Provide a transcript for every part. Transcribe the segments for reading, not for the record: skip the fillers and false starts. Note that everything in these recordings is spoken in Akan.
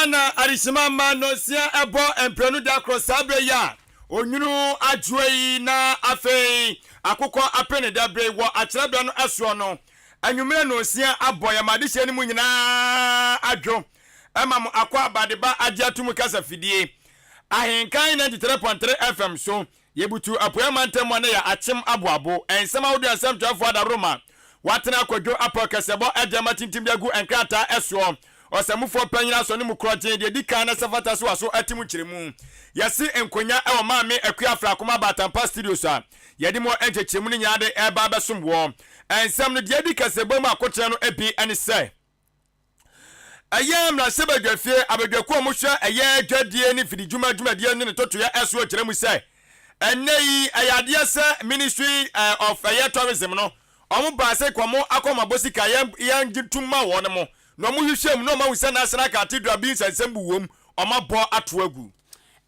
Ghana Arishimama no sia ebo emprenu da cross abre ya onyunu adwei na afei akukọ apene da bre wo akyerabra no aso no anwumere no sia aboya madehye ni mu nyina adwo emam akwa abadeba agiatum kasa fidie Ahenkan 93.3 FM so yebutu apoema ntem ne ya achim aboabo ensema wodu asem twafo da Roma watena kwadwo apokasebo edema tintim dagu enkrata eso osamufo panyina so ne mukroje de dika na safata so aso atimu kiremu yasi enkonya ewo maame akuafra akoma batampa studios a yedi mo enchechemu ne nyaade eba besomwo ensem no de dika sebo ma akotre no ebi ene se ayam na sebadwafie abadwako mo hwa eye dwadie ne fidi dwuma dwumadie ne toto ya eso kiremu se enei ayade se ministry of tourism no omo ba se kwamo akoma bosika yan gituma won mo no mo hwehwem no ma wusa national cathedral bi nsansembu wom omabo atoagu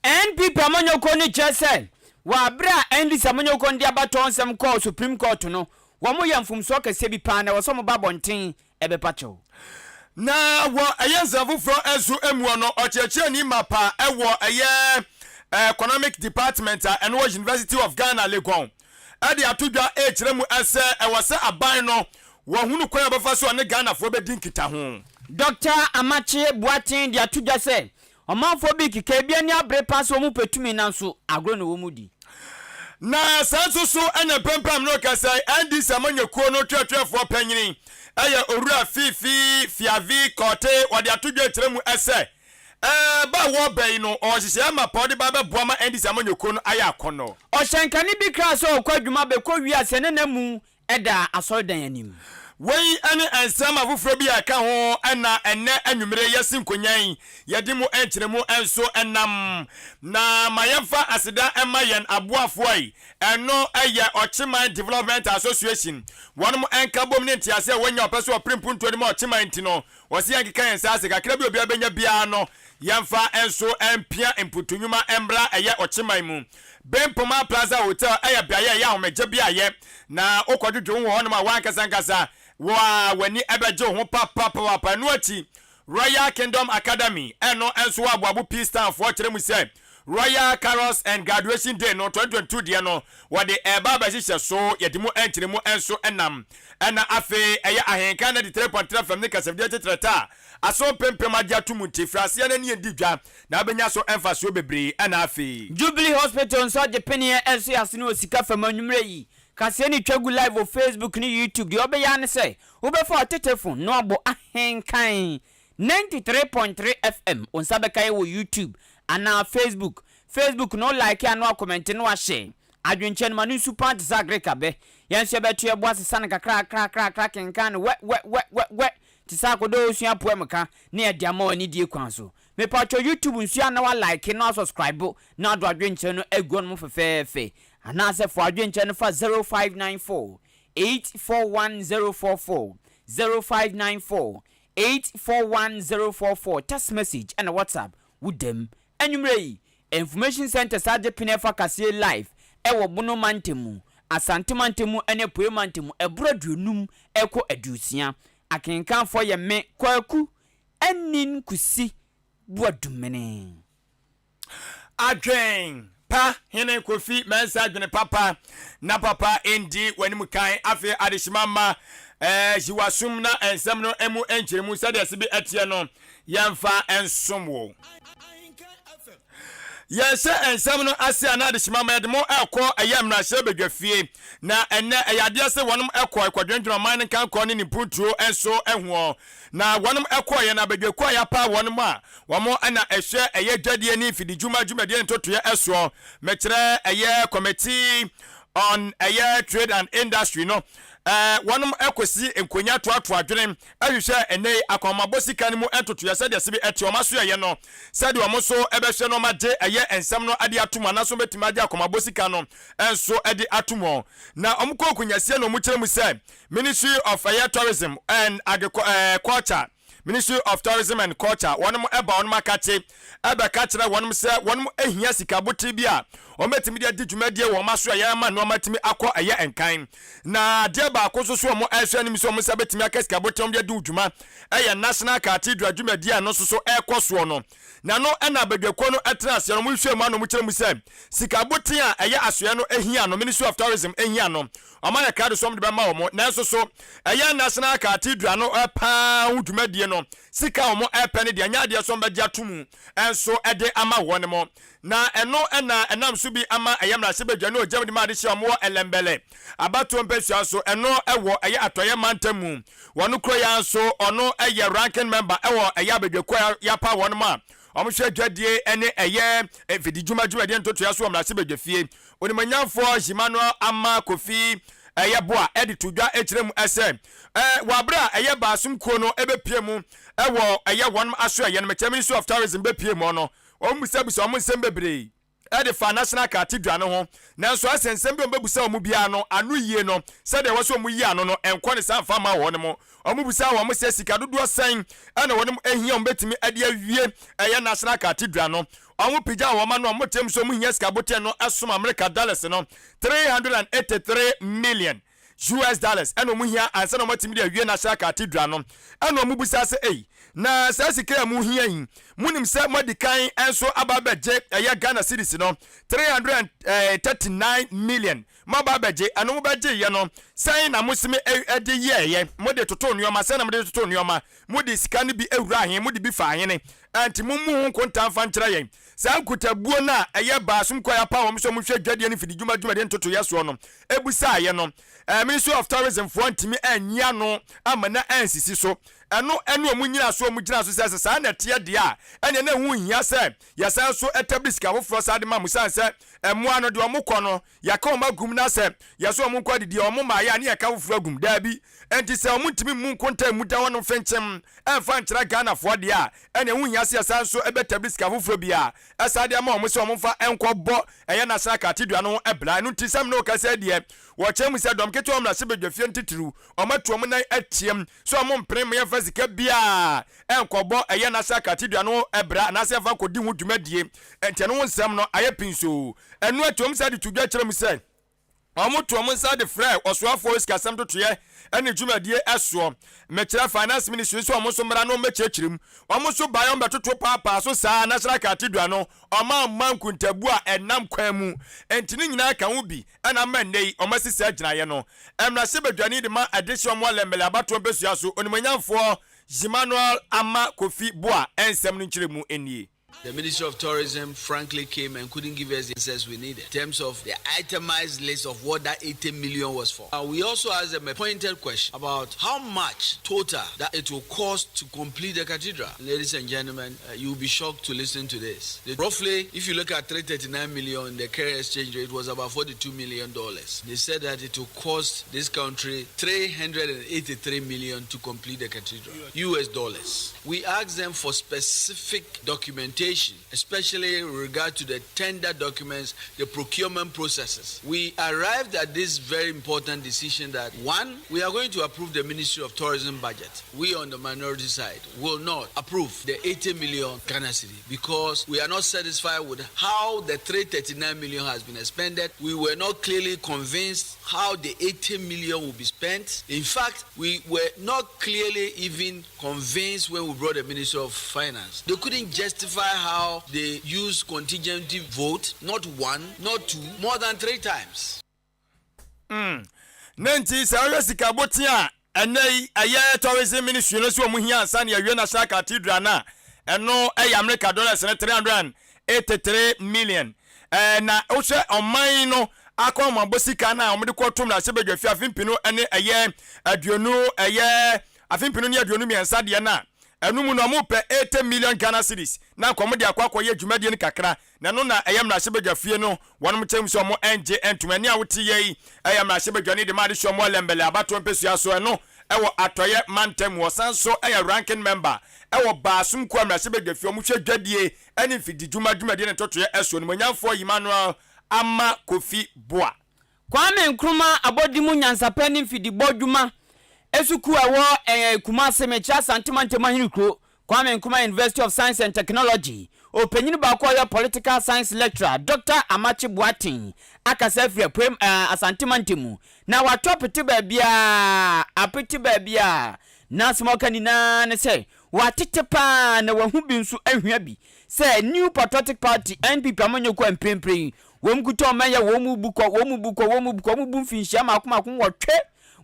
NPP amanyoko ni chese wa bra endi samanyoko ndi abaton sem call Supreme Court no wo mo yamfumso kase bi pa na wo so mo babonten ebepacho na wo ayenzavu fro ezu emuo no ocheche ni mapa ewo eye economic department and University of Ghana Legon ade atodwa ekiremu ese ewose aban no wo hunu kwan abafa so ne Ghana fo bedin kita ho Dr. Amache Boatin dia atodwa se omanfo bi kika bia ni abre pass wo mu petumi nanso agro no wo mudi na sanso so enya pempam no kasai andi samanyekuo no twetwefo panyini eye orura fiavi kote wode atodwa ekiremu ese ba wo bai no o hihye ma podi ba beboa ma andi samanyekuo no aya akono o hyenkani bi kra so kwadwuma be ko wi ase ne namu eda asordan anim wei ane ensama fufuro bi aka ho na enne anwumere yesi nkonyan yedi mu enkyeremu enso enam na mayemfa aseda emayen aboafo ai eno eye Ochiman Development Association wonum enka bom ne ntiase wonya opeso oprimpunto de ma Ochiman ntino wosi yankeka yensa ase kakra bi obi abenya bia no yemfa enso empia emputunwuma embra eye Ochiman mu Bempoma Plaza Hotel eye biaye ya homeje biaye na okodwodwo ho no ma wankasa wa wani ebeje ho papa no achi Royal Kingdom Academy eno enso abuabu peace town for kiremu say Royal Carols and Graduation Day no 2022 dia no wode eba ba hihye so yedimo entiremu enso enam ena afe eye Ahenkan 93.3 FM ne kasebdia tetreta aso pempem adia tumunti frase na ne edidwa na abenya so emfa so bebre ena afe Jubilee Hospital so de penie enso ase no sika fam anwumre yi kase ni twagu live on Facebook ni YouTube di obeya ne say obefa telefone no abo Ahenkan 93.3 FM on sabekai wo YouTube ana Facebook no like and no comment no share adwenchen manu super zagreka be yense betu ebo asesa ne kakra kenkan we tisa kodo osua poemka na ediama ani die kwan so me pacho YouTube nsua na wa like na subscribe na adwenchen no egon mo fefefe ana se fo adwenchen fa 0594 841044 0594 841044 text message and WhatsApp with them anyway information center sade pinefa kase live ewo bono mantemu asante mantemu ene poe mantemu ebrodunum eko adusia Ahenkan fo ye me kwaku anin kusi bodumene adwen pa hene kofi mensa adwene papa na papa endi wanimu kan afi adishimama jiwasum na ensem no emu enkyeremu sade asibi etie no yemfa ensomwo yese ensem no ase ana adishimama yedemo ekọ ayam na hye bedwafie na enne eyade se wonum ekọ ekwadwendwena man kan kọ ne niputuo enso ehuo na wonum ekọ ye na bedwakọ ya pa wonum a womo ana ehwe eye dwadie ni fidi dwumadie ntoto ye eso mekire eye committee on trade and industry no wonum ekosi enkonya toato adwene ahwehwe ene akomabosika ne mu entoto ya sade sibi eti omaso ye no sade omoso ebehwe no made eye ensem no ade atuma na so betima ade akomabosika no enso ade atumo na omko kunyasie no mu kiremu say Ministry of Tourism and Agriculture Ministry of Tourism and Culture one mo eba on makache ebe ka kire wonum se wonum ehia sika botre bia o metimi de dwumadie wo maso ya ma no matimi akọ eye enkan na de ba akoso so mo ehwe anim so mo se betimi aka sika botre de dwuma eye National Cathedral dwumadie no so ekoso no na no na badwako no etrase no mo hwe ma no mo kire mu se sika botre a eye asoe no ehia no Ministry of Tourism ehia no amana ka de so mo de ba ma wo na so eye National Cathedral no pa dwumadie no sika omo epene de anya de so mbagya tumu enso ede ama wone mo na eno na enam so bi ama ayamra se badwa no jam de ma de hye omo elembele abato mpesua so eno ewo eye atoye mantamu wono kro ya so ono eye ranking member ewo eye abadwako ya pa wone ma omo hwe dwadie ene eye fidi dwuma de ntoto ya so omra se badwa fie onimanyamfo jimano ama kofi eye boa edit dwa ekirem ese wabra eye basum ko no ebepie mu ewo eye won aso eye no Ministry of Tourism bepie mu no omusabusa omensem bebre ede fa National Cathedral no ho nanso asensem be mbebusa omu bia no anu yie no se de woso omu yie ano no enko ne sanfa ma won mo omubusa wo mo se sika dodo sen ana won ehia ombetimi ade awie eye National Cathedral no omu pija wo ma no omotem so mu hia sika bote no asom America dollars no 383 million US dollars eno mu hia ansa no matimi de awie National Cathedral no eno mu busa se na sa sika mu hia yin munim se modikan enso ababeje eye Ghana cedis no 339 million mababeje eno mu beje ye no sai na musimi ede ye mode toto nuoma sai na mode toto nuoma mode sika ne bi ewura ahen mode bi fa ahen anti mumu nkonta fa nkyera ye sa nkutabuo na eye baasum kwaya pa wo so mu hwe dwade ne fidi dwuma de ntoto ye so no ebusa ye no Ministry of Tourism for ntimi anya no amana ansisi so eno omunyina so omugina so se sa na tie de a ene na hu hia se yesa so establish ka wofro sa de ma musan se emo ano de omukọ no yaka o magum na se yeso omunkọ de omo ma ya ne yaka wofro agum da bi enti se omuntimi mu nkonta mu da wono fenchem enfa nkyera Ghana fo de a ene hu hia se yesa so ebe establish ka wofro bi a esa de ma omo se omfa enko bo eye na sa Cathedral no ebla no tisam no ka se de wo chemu se dom keto omra se bedwafie ntitiru omatuo mu nan atiem so omo mpre me yafa sika bia enkobo eye National Cathedral no ebra na se fa kodi hu dwumadie enti no nsem no aye pinso enu atuom se de tudwa kyerem se omotuom nsa de frɛ osoafo sika sam totoye ene dwumadie eso mekyerɛ Finance Ministry so omo so mra no mekyerɛkyerem omo so bayo mbetoto papa so saa National Cathedral no oma mankuntabu a enam kwan mu enti ni nyina ka ho bi ena mannei omo sisa gyinaye no emra se badwane de ma addition mo lembele abato besua so onimanyamfo Emmanuel ama kofi boa ensem no nkyeremu enie. The Ministry of Tourism frankly came and couldn't give us the answers we needed in terms of the itemized list of what that 80 million was for. We also asked them a pointed question about how much total that it will cost to complete the cathedral. Ladies and gentlemen, you will be shocked to listen to this. Roughly, if you look at 339 million, the current exchange rate was about $42 million. They said that it will cost this country 383 million to complete the cathedral, US dollars. We asked them for specific documentation, especially in regard to the tender documents, the procurement processes. We arrived at this very important decision that, one, we are going to approve the Ministry of Tourism budget. We on the minority side will not approve the 80 million Ghana cedi because we are not satisfied with how the 339 million has been expended. We were not clearly convinced how the 80 million will be spent. In fact, we were not clearly even convinced when we brought the Ministry of Finance. They couldn't justify how they use contingency vote, not one, not two, more than 3 times. Nanti sa sika botia enei aye tourism ministry no so mu hia ansa na awie National Cathedral na eno America dollars 383 million na o se oman no akoma bosika na omde kwotom na sebedwafi afimpino ene aye aduonu aye afimpino ne aduonu miensa de na enum no mo pe 80 million Ghana cedis na komo de akwakoye adwumade ni kakra na no na ayamra sebedwafie no wonom kyem so mo enje entumani a wote yi ayamra sebedwane de ma de so mo lembele abato mpesua so eno ewo atoye mantem wo sanso aya ranking member ewo baasum ko amra sebedwafie mo hwe dwadie eni fidi dwumadwumade ne totoye eso no manyamfo Emmanuel ama kofi boa Kwame Nkrumah abodimu nyansapani fidi bodwuma esuku awo Kumasi mecha santimantema hinukro Kwame Nkrumah University of Science and Technology openyini ba ko ya political science lecturer Dr. Amachi Boatin akasa fie prem asantimantemu na watopete ba bia apete ba bia na smoka ni na ne se watete pa na wahu bi nso ahwia bi se New Patriotic Party NPP amanyoko empempren wom kuto manya wom bu mfinhia makomakon wotwe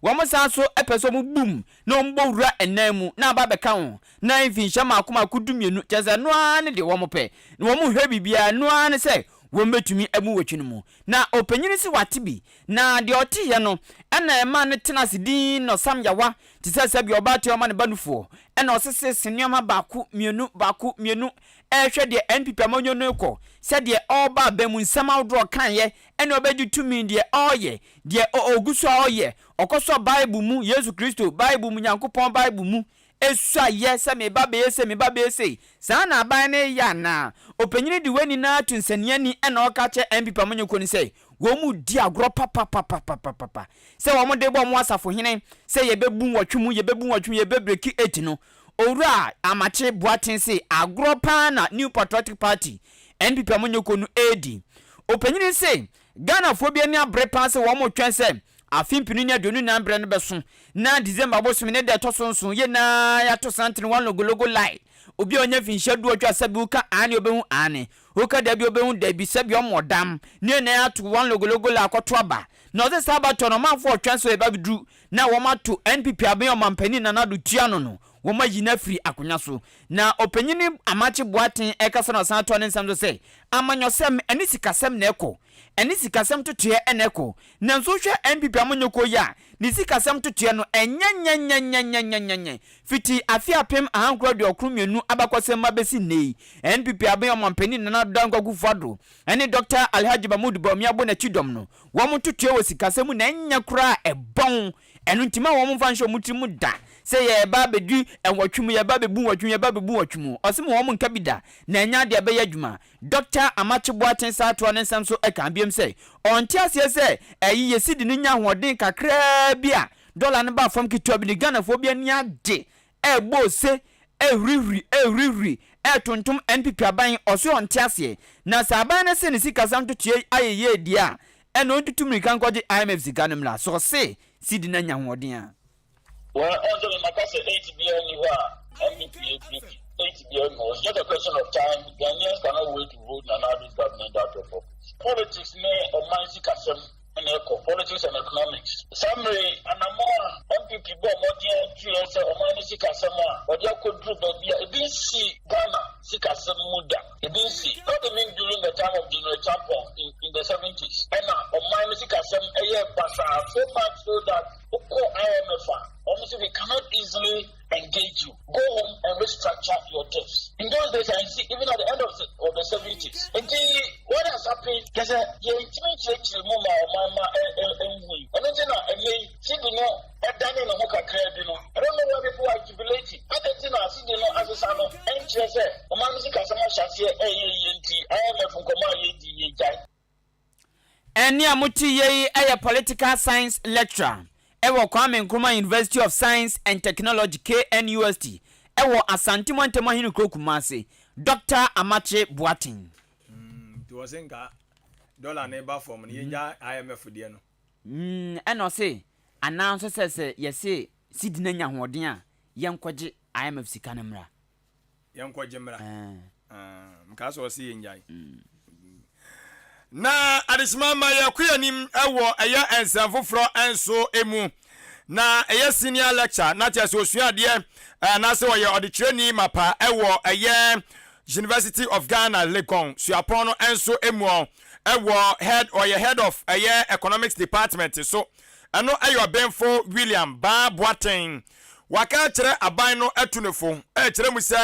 wọ́n san so epeso mu boom na ombo wura enam na aba beka ho na mfinhia makomakon dumienu teze no ane de wọ́n pe na wọ́n hwe bibia no ane se wọ́n betumi emu wetwinu mu na opanyini si watibi na de otiye no ena ema ne tenase din no sam yawa tisese bi obate o ma ne banufo ena osese senioma baako mienu ehwe de NPP amonyo no ekọ se de oba bemu nsam awdo kan ye ena obedi tumi de oye de oguso oye okoso Bible mu Yesu Kristo Bible mu Nyankopon Bible mu esua ye se me ba be ese sa na aban ne ya na opanyini de wani na tunsaniani ena okache NPP amonyo ko ni se wo mu di agro papa se wo mo de bo mo asafo hene se ye bebu watwum ye bebreki 8 no owura Amachi Boatin se agro pa na New Patriotic Party NPP amonyoko no AD opanyini se Ghana phobia ni abre pa se wo mo twen se afimpinu ni adonu na abre no beso na December bosom ne de tosonson ye na ya to santin one logo lie obi onye finhia du otwa sabi uka ane obehu ane uka dabi obehu dabi sabi omodam ne na ya to one logo la akoto aba na ose sabato no manfo otwa so e ba bidu na wo mato NPP aben omampani na na do tuano no wo ma yina free akonya so na opanyini Amachi Boatin ekasa no san to ne nsam so se amanyosem eni sikasem na eko eni sikasem totoe eneko na nso hwe NPP amanyoko ya ni sikasem totoe no enya fiti afia pem ahankro de okrumienu abakosem mabesi nei NPP aben omampani na na dankwagu fado eni Dr. Alhaji Mahmoud Bawumia na chidom no wo mo totoe wo sikasem na enya kura ebon enu ntima wo mo fansho mutimu da se ye ba bedu enwatwum ye ba bebu watwum osem wo mo nka bida na enya de be yadwuma Dr. Amachi Boatin sato ne nsam so eka biem se onti ase se eyi yesidi ne nya hoden kakra bia dollar ne ba fam kitwa bi Ghana fo bia ni ade egbo se eriri etontom NPP aban oso onti ase na saban ne se ne sika sam totie ayeye dia eno ntutumri kan kwaje IMF sika ne mla so se sidi na nya hoden a well, also the Makase 8 billion MVP 8 billion was just a question of time. Ghanaians cannot wait to vote Nanado's government out of office. Politics may or mind kasem and echo politics and economics. Summary and a more MPP bo more dear say or mind kasema or dia could do baby. It didn't see Ghana sikasem muda. It didn't see. Not even during the time of General Champon in the 70s. And or mind kasem a year basa so much so that IMF obviously we cannot easily engage you. Go home and restructure your debts. In those days, I see even at the end of the 70s. And what has happened? There's a intimate mama or mama and we. And then I may see the no a dining on Hoka credit. I don't know why people are jubilating. I don't know see the no as a son of NTSA. A man is a customer shall say IMF from Command. Eni amuti ye a political science lecturer. Ewo Kwame Nkrumah University of Science and Technology KNUST. Ewo Asante Montema hinu Kumasi. Dr. Amachi Boatin. Tuwasenga dollar neighbor form ni yenja IMF die no. Eno se announce se yesi sidina nya hoden a yenkwaje IMF sika na mra. Yenkwaje mra. Mkaso si yenjai. Na adishimama ya kuyanim ewo eya ensanfofro enso emu na eya senior lecture na tia so suade na se wo ye oditreni mapa ewo eya University of Ghana Legon suapono enso emu ewo head of eya economics department so eno eyo benfo William Boatin waka kire aban no atunefo kire mu se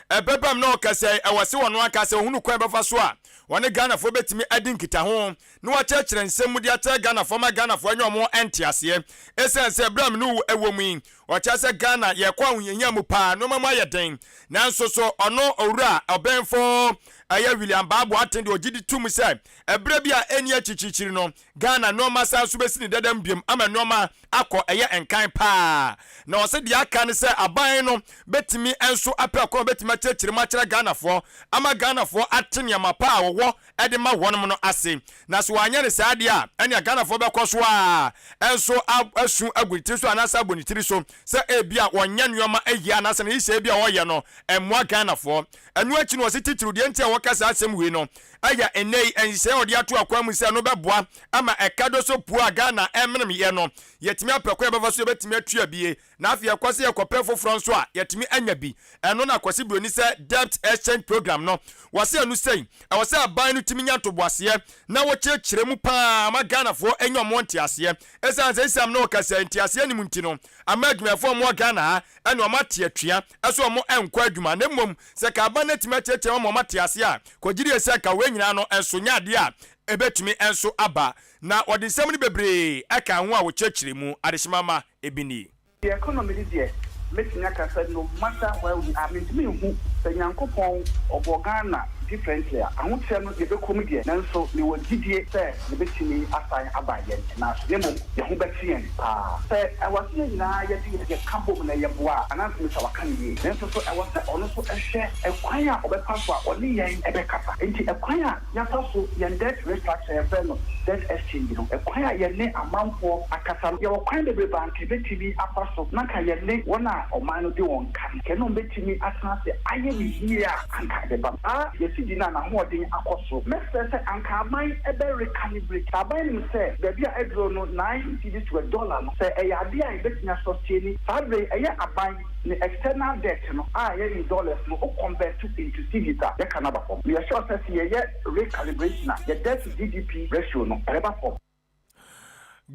ebebam no kase ewase wono akase hunu kwan befa so a wone Ghana fo betimi adin kita ho no wa chekire nsem di ata Ghana fo ma Ghana fo anyomo entiase esense ebram no ewomu wa chase Ghana ye kwa hunyanya mu pa no mama ye den nanso so ono owura obenfo aya William Babu attend ogidi tum say ebre bia eni achichichiri no Ghana no masa so besi ni dadam biem ama no ma akọ eye enkan pa na o se dia aka ne say aban no betimi enso apra ko betimi achechiri ma kire Ghana fo ama Ghana fo atene ma pa wo ede ma wonom no ase na so anya ne sa de a ene Ghana fo be koso a enso asu aguriti so anasa abonitiri so se ebia wonya nneoma ayi anasa ne ise ebia wo ye no emwa Ghana fo enu achi no se titiri de ntia wo kasa asem wi no aya enei ense odi ato akwa mu se no beboa ama ekado so pua Ghana emnem ye no yetimi apekwa ebeva so betimi atua bie na afia kwase yekope foforo nso a yetimi anya bi eno na kwase broni se debt exchange program no wase anu sei wase aban no timi nya toboase na wo chekire mu pa ma Ghana fo enyo monti ase esan sam no kasa nti ase ni munti no ama adwumafo mo Ghana eno mate atua eso mo enkwa adwuma na mmom se ka aban na timi acheche mo mate ase a kogiri ese ka we nyina no enso nya ade a ebetumi enso aba na odi nsem ni bebre aka ho a wo chekire mu adeshimama ebini the economy is making a case no matter where we are. Me who the Yankopon of Ghana differently. I won't say no the comedian, and so they were GDA say the betting assign abayan. Now, the Hubert say I was here now, yet you campo in a yabua, and asked Mr. Wakani. Then so I was also a share a choir of a passport or Lian Ebekata. And a choir, Yapasu, Yan debt restructure a fellow, debt exchange, a choir your name amount for a castle. Your kind of bank, TV, a passport, Naka Yan one or mine do on cannot bet me as I am here and the bank. Ah, yes. Dina na holding akoso message anka man e be recalibrate aban say baby a edro no 90 to $1 say e ya dia e betina sustain fabre e ya aban the external debt no in dollars no convert to into cedis ya kanaba form we are sure say ye recalibration the debt to GDP ratio no eba form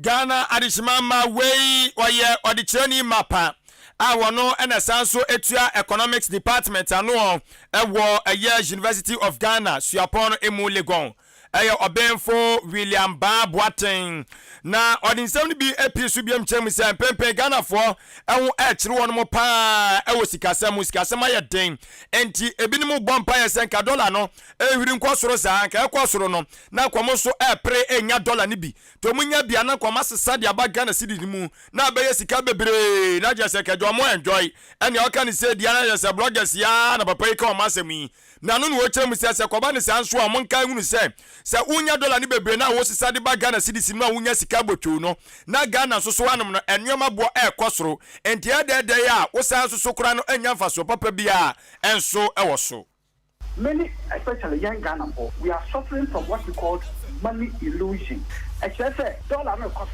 Ghana adishimama wey oye odicheni mapa awono ena sanso etua economics department ano ewo University of Ghana suapon emu Legon obenfo William Boateng na odinsem bi episu biam chem se pempe Ghana fo ewo ekire won mo pa ewo sikasem ayeden enti ebinim bompa yesen ka dollar no ehiri nkosoro sa ka ekosoro no na kwom so epre enya dollar ni bi to munya bia na kwom asesa de aba Ghana cedi ni mu na abaye sika bebre na je se ka jo mo enjoy ene o kan se dia na je se bloggers ya na papa ika o masemi na no wo chem se kwaba ne sanso a monka hunu se unya dollar ni bebre na wo sisa de ba Ghana cedi no unya sika botwo no na Ghana so anom no enwema bo ekosoro enti edede ya wo sanso so kura no enya mfaso papa bia enso ewoso. Many, especially young Ghana, we are suffering from what we call money illusion. Actually, dollar no cost.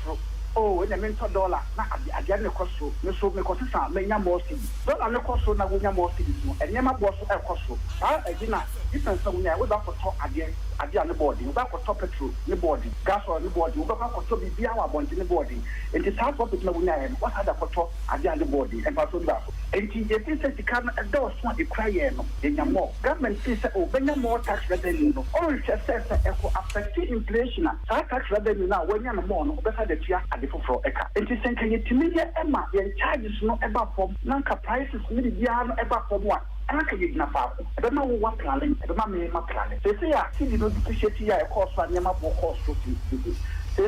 Oh, when I mention dollar, na again the cost. No so me cost some many more cities. Dollar no cost na we more cities. And yama boss cost. Ah, again, different some we back for talk again. Again the body. We back for top petrol the body. Gas or the body. We back for top be our bond in the body. And the task of it na we what other for talk again the body and pass on that. And if you say the can a door smart the cry no. Then you more. Government says oh, when you more tax revenue no. All it says affecting inflation. Tax revenue now when you more no better the tia for eka enti senka yetimiye ema yen charges no eba from nanka prices ni bia no eba from one anaka yedina fa ebe ma wo one planning ebe ma me ma planning say ya sidi no depreciate ya e cost fa nyama bo cost to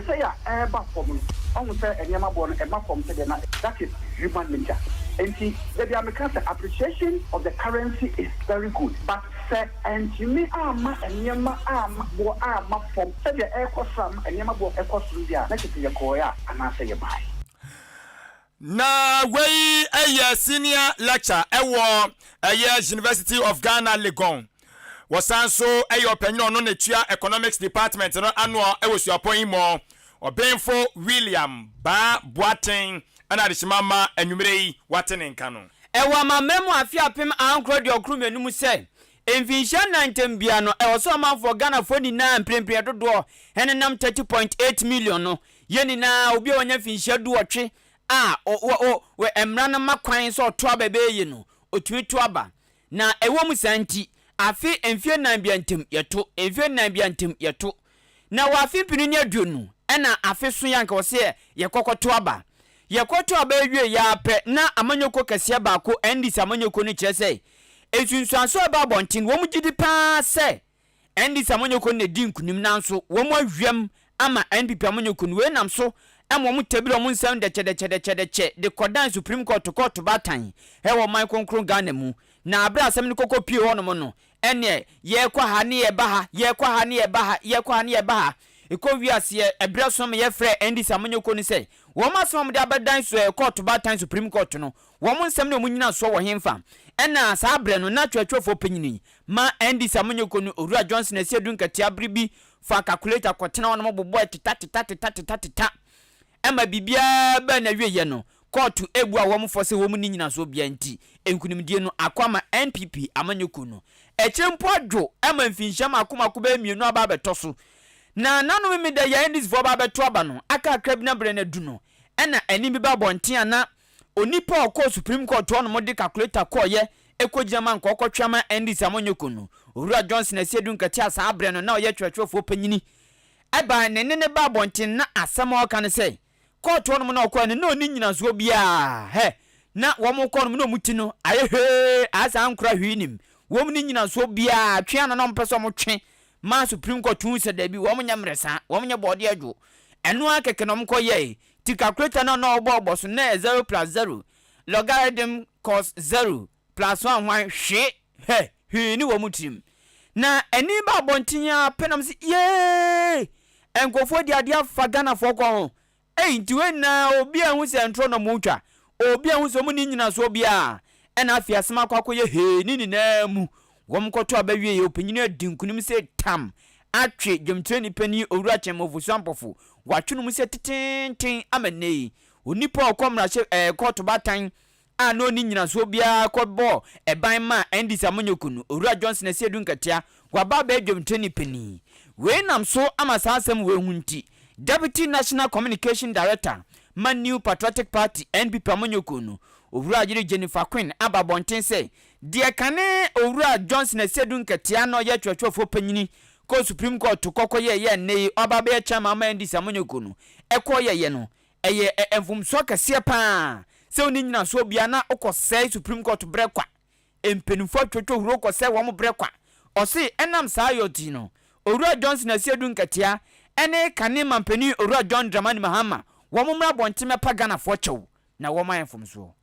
say ya eba from on say nyama bo no eba from say na that is human nature enti the American appreciation of the currency is very good but say and you me ama nyama ama bo ama from say the air cost from nyama bo air cost dia na kiti yakoya ana say buy na wey senior lecturer ewo University of Ghana Legon wasanso openyo no netua economics department no annual suapon imo obenfo William Boateng ana adishimama enwumrei watenenka no ewa mamemu afia pem ankro de okru menum se enfinsha 19 bia no so man for Ghana for ni na mprempre dodo henenam 30.8 million no yeni na obi onya finsha du otwe we emra na makwan so to abebe yi no otumi to aba na ewo musanti afi enfie nan bia ntem yeto enfie nan bia ntem yeto na wafi pinini aduonu ena afi so yanka wose yekokoto aba yekoto aba ewie ya pe na amanyoko Kasiebo baako ndis amanyoko no kyerese esunsuanso aba bontin wo mugidi pa se NDC amonyoko ne di nkunim nanso wo mo ahwam ama NPP amonyoko we nam so emo mo tabiro mo nsam de che de kodan Supreme Court batan he wo man konkron Ghana mu na abra asem ne kokko pie ho no mo no ene ye kwa ha ne ye ba ha ye kwa ha ne ye ba ha ye kwa ha ne ye ba ha eko wiase ebra som ye frɛ NDC amonyoko ni sɛ wo ma som de abadan so court batan Supreme Court no wo mo nsam ne mo nyina so wo hemfa ena sa abre no na twetwefo panyini ma NDC amonyoko no Owura Johnson Asiedu Nkatia bribi fa calculator kwotena wono bobo tata ema bibia ba na wiye no court ebu a wo mo fose wo mu ni nyina so bia nti enkunimdie no akwama NPP amanyoko no echempo adwo ema mfinhyam akoma ko ba mienu aba betoso na nanu mi da ya NDC vo ba beto aba no aka krabina bre na du no ena ani bi ba bonten na onipa okọ Supreme Court ono mo de calculator ko ye ekogirama nkoko twama NDC amanyoko no Owura Johnson Asiedu Nkatia sa abre no na oye twetwefo panyini eba ne ba bonten na asama o kan say court ono mo na okọ ne no ni nyina so bia he na wo mo kọ no mo muti no aye he asa ankura hwinim wo mo ni nyina so bia twa no mpeso mo twe ma Supreme Court hu se da bi wo mo nyamresa wo mo nye bode adwo eno akeke no mko ye ti calculator na obo so na 0 + 0 logarithm cos 0 + 1 1 hwe he ni wo mutim na eni ba bontinya penam si ye enkofo di ade afa Ghana fo ko nti we na obi ahu se ntro no mutwa obi ahu se mu ni nyina so bia ena afia sema kwakoye he ni na mu wom koto abawie ye opanyini adinkunim se tam atwe dwemtreni pani Owura Chemofu Sampofo watwunum se teten amanei onipa okomra court batan a no ni nyina so bia kɔbɔ ɛban ma NDC amonyoko no Owura Johnson Asiedu Nkatia waba ba dwemtreni pani we nam so ama saasem we hunti Deputy National Communication Director Man New Patriotic Party NPP amonyoko no Owura Jennifer Queen ababonten say de kane Owura Johnson Asiedu Nkatia no ye twetwefo panyini ko Supreme Court kokko ye nei obabe ya chama ma NDC amonyoko no ekọ ye no eye emfumso kase pa se oni nyina so bia na ukosai Supreme Court brekwa empenufo twetwo huro ukosai wo mo brekwa osi enam sa yoti no Owura Johnson Asiedu Nkatia ene kane mampani Owura John Dramani Mahama wo mo mra bontime pa Ghana fo chew na wo ma emfumso.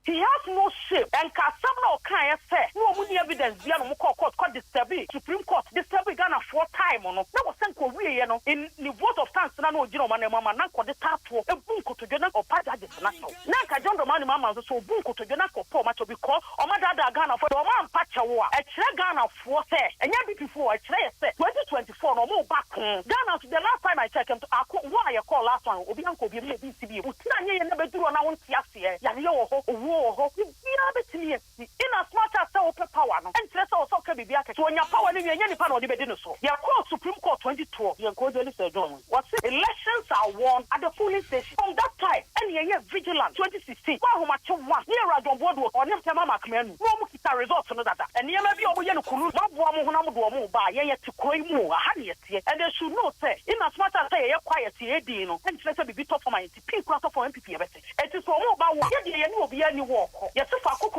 He has no shame. And Kasabna Okaya said, no money evidence beyond Moko Court, called disturbing Supreme Court, disturbing Ghana 4 times. That was sent to we, in the vote of thanks, no, General Mama, Nanko, the tapo, a bunko to Jonah or Paja National. Nanka John Romani Mama, so bunko to Jonah or Pomato because Omada Ghana for the man Pachawa, a Tre Ghana 4 say, and yet before a Tre said 2024 no more back. Ghana, the last time I checked him to why I call last one, Obianco, BCB, Utania never do an ounce yesterday, Yanyo. In as much as power, and let's also be when your power in any part of the Bedino. You call Supreme Court 2012, you call the what's it? Elections are won at the polling station. From that time, and you're vigilant 2016. How much of one year I don't board or never Mama Command, Romukita results on that. And you may be over Kulu, Mabuamu, by yet to claim more, and they should not say, in as much as say, quiet, and let's be top for my people for MPP. It is for more about what you will be any walk. Yes, if I cook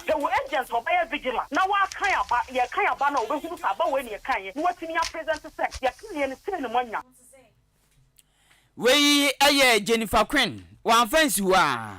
there were agents of air vigilant. Now, I can't ban over who's about when you can. What's in your present sex? You're still in one. We aye Jennifer Queen, one fancy wa.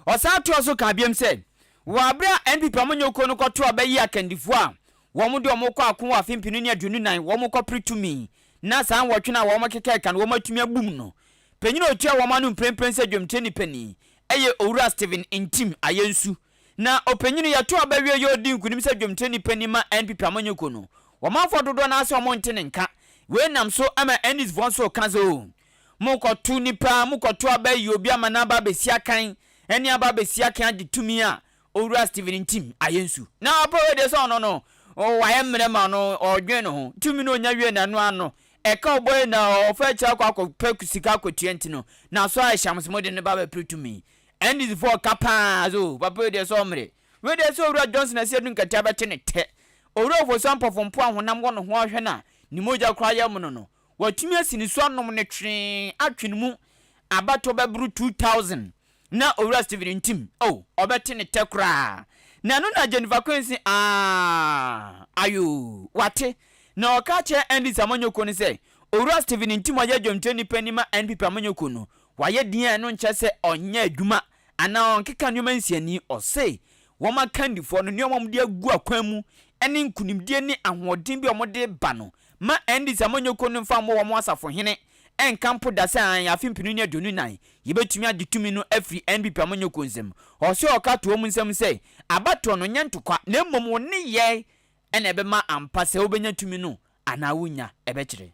Or South also Kabiam said, Wabra NPP amonyoko no koto abayi akandifua. Womu do moko akwa afimpinunia dununa womu ko pre to me. Na san wotwena womu keke kan womu atumi abum no. Penyino otua womu anu prempremse dwemteni pani. Eye Owura Steven Intim ayensu na openyini yato abawie yo di nkunim se dwemteni pani ma NPP amanyoko no womafo dodo na ase omontene nka we nam so ama NDC vonso kanzo mukotu nipa mukotu abayi obi amana ba besia kan eni aba besia kan de tumi a Owura Steven Intim ayensu na apo we de so no o waye mre ma no odwen no ho tumi no onya wie na no ano eka oboy na ofa cha kwa pekusika akotuenti no na so a shamsmode ne ba pre to me and is for kapa zo papa de so mre we de so Owura Johnson Asiedu Nkatia bete ne te Owura for sample from po ahonam wo no ho ahwe na ni moja kra ya mu no watumi asini so anom ne twe atwene mu abato bebru 2000 na Owura Steven Intim obete ne te kra na no na Jennifer Queen ayo wate na okache endi samanyoko ne say owura Steven Ntimo ya dwomteni panima NPP amanyoko no waye dia no nche se onye adwuma ana onkeka nyoma nsiani ose woma kandifo no ne omam de agu akwan mu ene nkunimdie ni ahoden bi omode ba no ma endi samanyoko no mfa mo wo asafo hene enkampo da se an afimpinu ne adonu nan yebetumi adetumi no afri NPP amanyoko nsem ose okato mu nsem se abato no nyentokwa na mmom ne ye ene ebema ampa se obenya tumi no ana wunya ebekire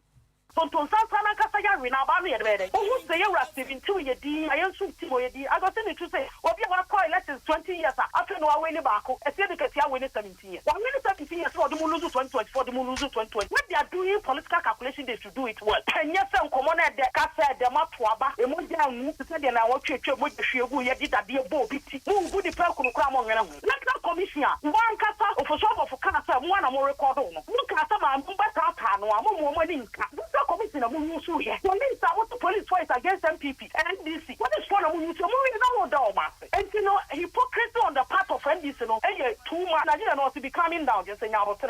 Tonton Santana kasa ya wina ba me yede. Who say you are 17 ye di ayen su timo ye di. I got to say obi wa call elections 20 years after no away ni baako. E say because you win 17 years. 1 minute 17 years for the lose 2024 the lose 2020. When they are doing political calculation they should do it well. And yes some common de kasa de matoaba. E mo dia mu se de na wo twetwe mo hwegu ye di dade e bo biti. Mu ngu di pel kunu kra mo nwena hu. Electoral commission one kasa official of kasa mo na mo record no. Mu kasa ma mba ta no mo ni nka. Commission of Musu here. Police are what the police fight against MPP and NDC. What is one of Musu? And you know, hypocrisy on the part of NDC, no, and 2 months, Nigeria knows to be coming down, just saying, now, Bano,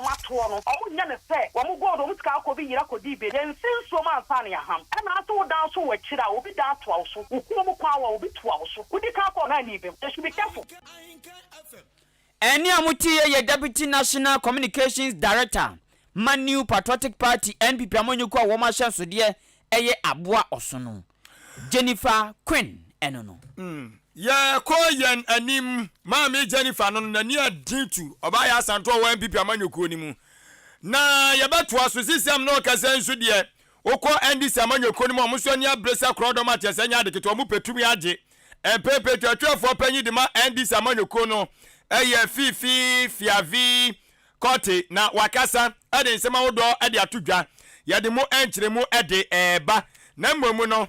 Matuano, I wouldn't say, when we go to Muska, be Yako debate, and since so much Sania Ham, and I told down so a chida will be down to also, who power will be 12, so would you come on any of them? They should be careful. Eni amuti ye Deputy National Communications Director Manu Patriotic Party NPP amanyoko a woma hyanso de eye aboa osono Jennifer Quinn enono ya ko yen anim maami Jennifer no nani adintu oba ya santo wa NPP amanyoko ni mu na ye beto aso sisiam no kasa nso de okọ NDC amanyoko ni mu omuso ni abresa krodom atese nya adeketo omu petumi age empepe twetwefo panyi de ma NDC amanyoko no eye fiavi kote na wakasa ade nsema wodo ade atudwa yade mu enkyere mu ade eba na mmomu no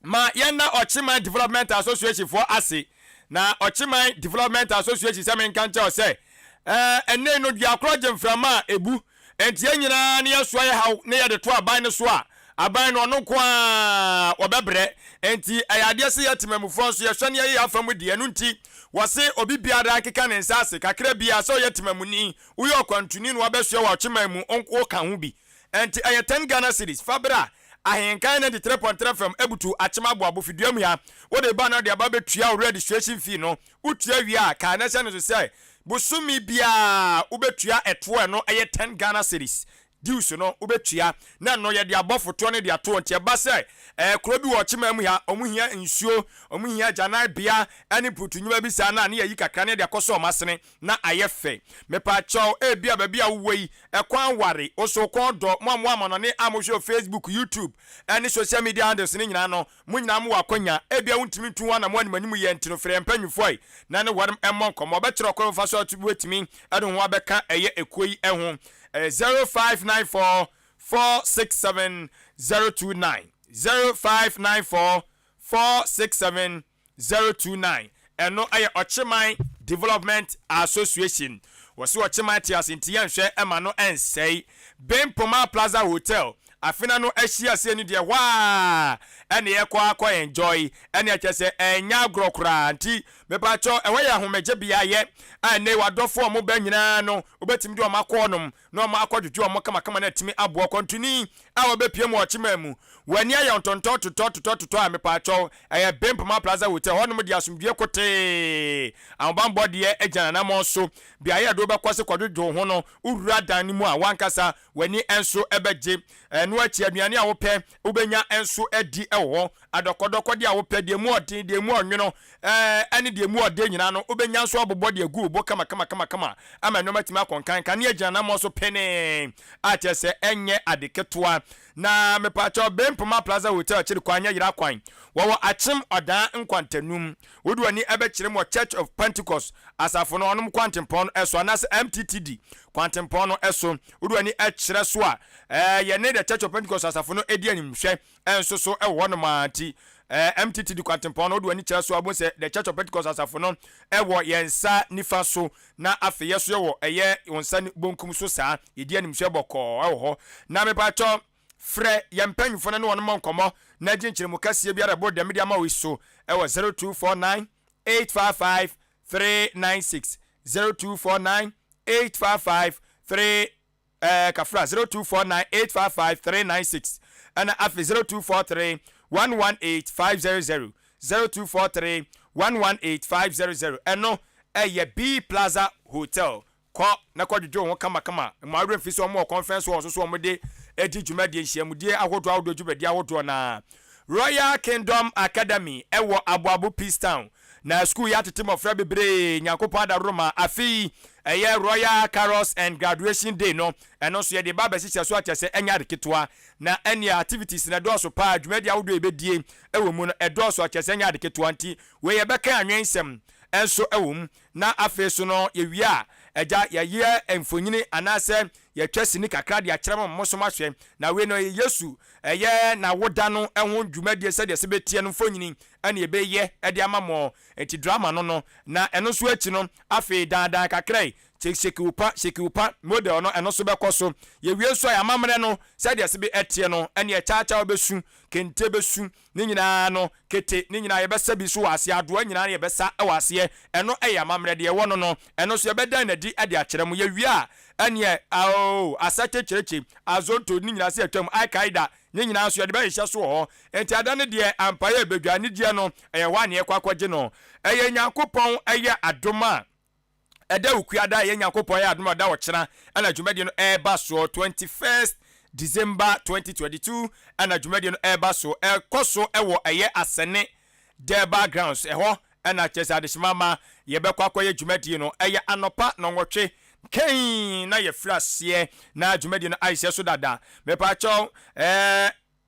ma yana Ochima Development Association for ase na Ochima Development Association se men kanche o se enne no dia akroje mframa ebu entie nyina ne yaso ye haw ne yade to aban ne so a aban no no kwa obebre enti ayade se yatemamufo so ye hwane ye afam de enu nti wase obi biara akeka ne nsase kakra bia so yetemamuni uyo kwantuni no abehwe wa Ochima mu onko ka ho bi enti aye 10 Ghana cedis fabra Ahenkan 3.3 from ebutu achima boabo fiduam ya wo de ba na de aba betua registration fee no utua wi a ka na se no so say busumi bia ubetua eto no aye 10 Ghana cedis dius no ubetua na no ye de abofoto ne de ato ntia ba say kuro bi wo Ochima mu ya omuhia nsuo omuhia janai bia ani putu nyuma bi sa na ne yi kakra ne de akoso masene na ayefe mepa chaw bia ba bia woi ekwan ware oso kon do mo amano ne amohwe Facebook YouTube ani social media handles ne nyina no mu nyina mu wakonya bia wuntimi tu wana mo animanimu ye ntino frɛ mpanyufoi na ne wadam emmon komo obekere ko fa so atubu etimi ado ho abeka eye ekoi eho 0594 467 029 0594 467 029 eno aye Ochima Development Association wasi Ochima tiasinti yanhwe ema no ensei Bempoma Plaza Hotel afina no ahia se ni de wa ene ye kwa enjoy ene akese enya grokra anti mepa cho ewe ya homeje bia ye ane wadofo mo ba nyina no obetimi de o makonom no ma akwadwudwu o mo kama na timi abo kontuni a obepie mo Ochima mu wani aye ontonto toto a mepa cho eye Bempoma Plaza Hotel honom de asomdue kote ambambo de ejana na mo so bia ye do bekwase kwadwudwu ho no urura dan mu a wankasa wani enso ebeje no achi aduane a wopɛ ubenya enso edi ewo adokodoko de a wopɛ de mu ɔden de mu onwono ane de mu ɔden nyina no ubenya nso abobɔ de agu bo kama ama no matimi akonkan kan ye gyana mo so pene a kyese enye adeketoa na mepacho Bempoma Plaza Hotel chiri kwanya yira kwan wo achim odan nkwantanum woduani ebekire mo Church of Pentecost asafo no onom kwantempon eso anas MTTD kwantempon no eso woduani ekire so a ye ne the Church of Pentecost asafo no edi animhwe enso so ewo no maati MTTD kwantempon no woduani kire so abon se the Church of Pentecost asafo no ewo yensa nifa so na afeye so ewo eye wonsa bonkum so saa edi animhwe boko ewo na mepacho Fre yampanyufo na wonu monkomo na ginkyere mu kase biara bo de media ma we so e wo 0249 855 396 0249 855 3 kafra 0249855396 ana afi 0243118500 0243118500 eno B Plaza Hotel ko na kwadwo ho kama ma refi so mo conference wo so de edi dwumade nhyiamudie ahodo ahodo dwumade ahodo na Royal Kingdom Academy ewo Abuabu Peace Town na school ya tetem of bebre nyankopon da Roma afi Royal Carols and Graduation Day no eno so ye de baba sisi so atese enya de ketwa na any activities na do so pa dwumade ahodo ebedie ewo mu no edo so atese enya de ketwa nti we ye beka anwensem enso ewum na afi so no ye wi a eja ye emfonyini anase ye twesi ni kakra de akyerem mmosom ahwe na we no Yesu na woda no ehun dwumadie se de se betie no mfonyini ane ebeye de amamo enti drama no na eno so achi no afi dandan kakra sheki model no eno so bekoso ye wie so ya mamre no se de se be etie no ane e chacha obesu kente besu ni nyina no kete ni nyina ye besa bi so wase ado nyina ye besa wase eno ya mamre de ye wono no eno so ye bedan na di ade akyerem ye wie a ane asate chereche azonto ni nyina se atwam Al-Qaeda ni nyina so ye de be hye so ho enti adane de ampaye bedwa ni die no wane ye kwakwaje no Nyankopon adoma eda ukuada ye Nyankopon adoma da wo kyera ana dwumade no eba so 21st December 2022 ana dwumade no eba so ekoso ewo asene the backgrounds eho ana chesa adishimama ye bekwakoye dwumade no anopa no nwotwe Kain na ye frasie na dwumade no aise so dada mepa cho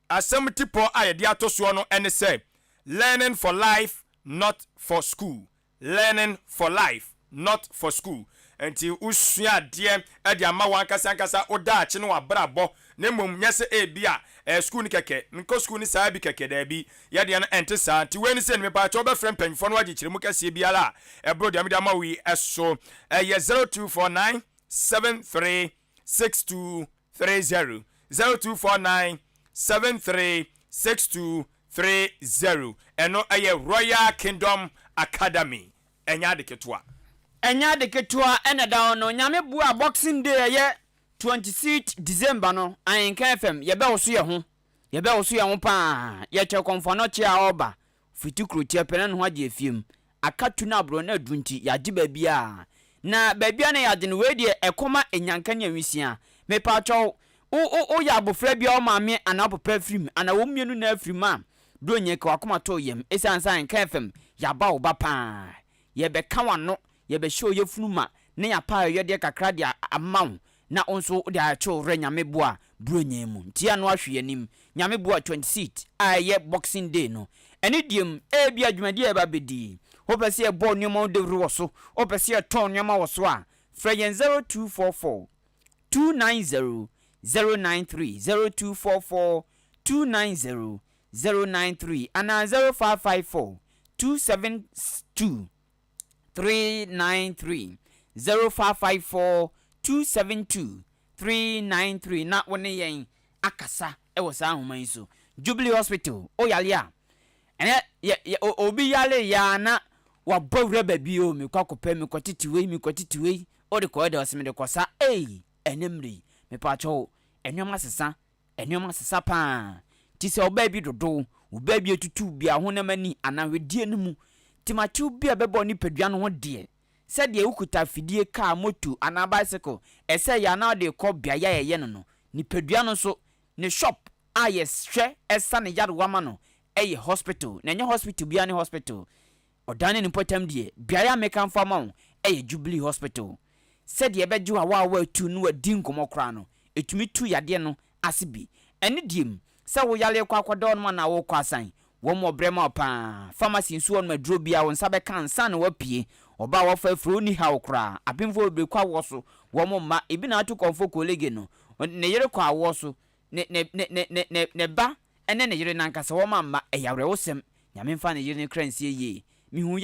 asem tipo ayede atoso no ene say learning for life not for school. Learning for life, not for school. Enti usua de ade ama wankasa oda achi no abrabo na mom nyese ebia school ni keke nko school ni saa bi keke da bi ye de na ente saa ti weni se ni mepa cho be friend panfo no agi kire mu kase biara ebro de amida ma wi eso ye 0249 736230 0249 736230 eno Royal Kingdom Academy enya de ketwa ena da no nyame bua Boxing Day ye 26 December no Ahenkan FM ye be wo so ye ho pa ye che konfo no che a oba fiti krotia pene no age afiem akatu na abro na adunti ya gi babia na babia na ya de no we de ekoma enyanka nya wisia me pa cho o ya abofra bia o maame ana papa film ana wo mienu na film a do nye ka akoma to yem esansa Ahenkan FM ya ba oba pa ye be ka wano ye be show ye funuma ne ya pa ye de kakra de amaw na onso de a cho re nyame boa bronye mu ntia no ahwe anim nyame boa 26 aye Boxing Day no eni diem e bia adwumadi e ba bedi hopese e bo nyoma de ru woso hopese e ton nyoma woso a fra yen 0244 290 093 0244 290 093 ana 0554 272 393 0554 272 393 na woni yen akasa e wo sa homan so Jubilee Hospital oyalia ene obi yale ya na wa bowre babi o mi kwakopa mi kwatitiwe o de ko de osime de kosa enemri me pa cho enwoma sesa pa ti se oba bi dodo oba bi etutu bia ho na mani anahwedie no mu timachu bia bebo ni padua no ho de se de ukuta fidie car moto ana bicycle ese ya na de ko bia ya ye no ni padua no so ni shop yes hwe esa ne yare wama no hospital na nye hospital bia ne hospital odane ni potam de bia ya meka mfa ma Jubilee Hospital se de beju wa tu no adi nkomokra no etumi tu yade no asibi ene diem se wo yale kwa akodo no na wo kwasan wo mo brema pa pharmacy nso no madro bia wo nsa be kan san wa pie oba wo fa fro ni ha okra abemfo be kwa wo so wo mo ma ebi na atu konfo kolege no ne yere kwa wo so ne ba ene ne yere nankasa wo ma eyawre wo sem nyame mfa ne yere ne kransie ye mihu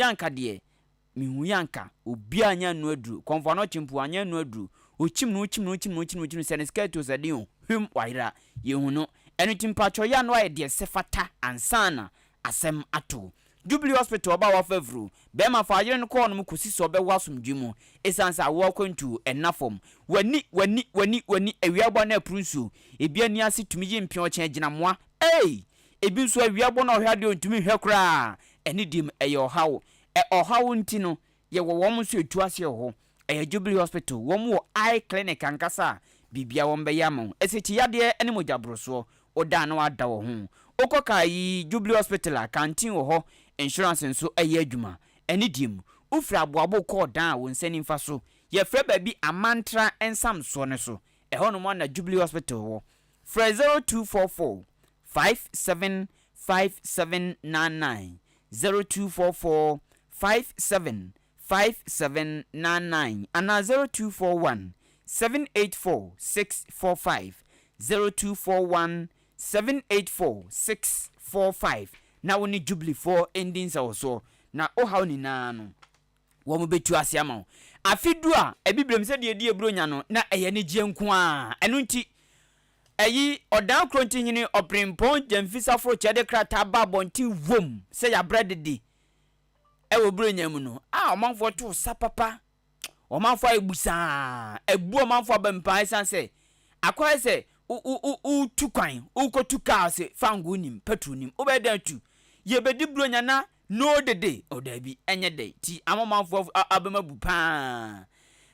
yanka obi anya no aduru konfo no chimpu anya no aduru ochim senesketo sadio waira ye hunu enu timpacho ya no aye de sefata ansana asem ato Jubilee Hospital ba wa favru be ma fa yere no ko no mkosi so be wasomdwe mu esansa wo kwantu enafom wani awiabo na prunsu ebia ni ase tumi yi mpio chen gina moa ebi nso awiabo na ohwade ontumi hwe kra eni dim eyo hawo ohawo ntino ye wo wom so etu ase ho Jubilee Hospital wom wo eye clinic ankasa bibia wom be yam eseti yade ene mojabroso oda na wada wo ho okoka yi Jubilee Hospital canteen wo ho insurance nso eye adwuma eni dim ufra aboabo ko dan wo nsani mfa so ye fra ba bi amantra ensam so ne so ho no mo na Jubilee Hospital wo fra 0244 575799 0244 575799 ana 0241 784 645 0241 784 645 na woni Jubilee for endings also na ohaw ni na no wo mo betu ase ama afidu a ebiblem se de die bro nya no na eye ne gye nko a enu nti eyi odan kronti hini oprimpon jamfisa fro chede krata ba bonti wom se ya bredede ewo bro nya mu no omanfo to sapapa omanfo ebusa ebu omanfo abampa sanse akwai se u tukwan u ko tuka se fangu nim petronim obeda tu ye bedi bro nya na no dede odabi enye de ti amomanfo abamabu pa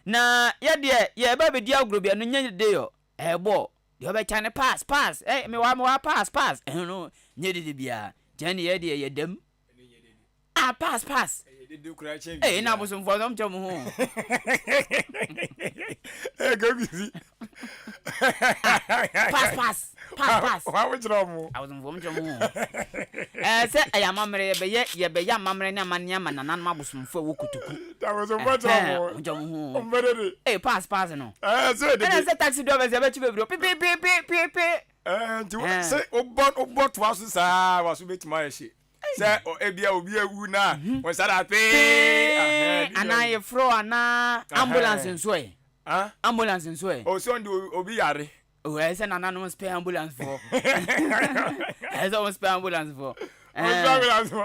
na ye de ye ba bedi agrobia no nya de yo ebo de obe chane pass me wa pass no nya de bia jani ye de ye dem pass na bo so mfo so mcho mu ho go busy pass wa wo jiro mu I was mfo mcho mu ho se ayamamre ye be ya mamre na mania manana ma bo so mfo wo kutuku that was a much more mcho mu ho mbere pass no so de se taxi driver se be chi bebro pi nti se obot wasu sa wasu betima ya shi se ebia obi ewu na won sada pe ana ye fro ana ambulance nso ambulance nso o so ndi obi yare o se nana no spare ambulance for so spare ambulance for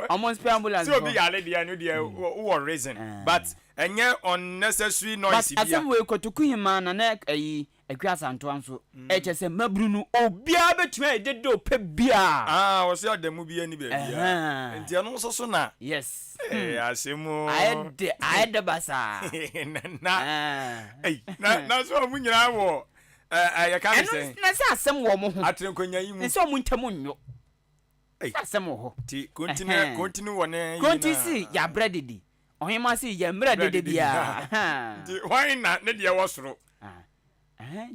almost spare ambulance so obi yare dia no dia wo reason but enye unnecessary noise bia asem we kotoku hima na ayi akwa santo anso eche se mabru no obia betuma ededo pe bia wo se adamu bia ni bia ntia no so na yes asemu aede basa na so mu nyira wo ya ka se na se asem wo mo ho atrenkonya yi mu se mu ntamu nyo asem wo ho ti continue wone yi na si ya breadedi ohima si ya breadedi bia ti why na ne de wo soro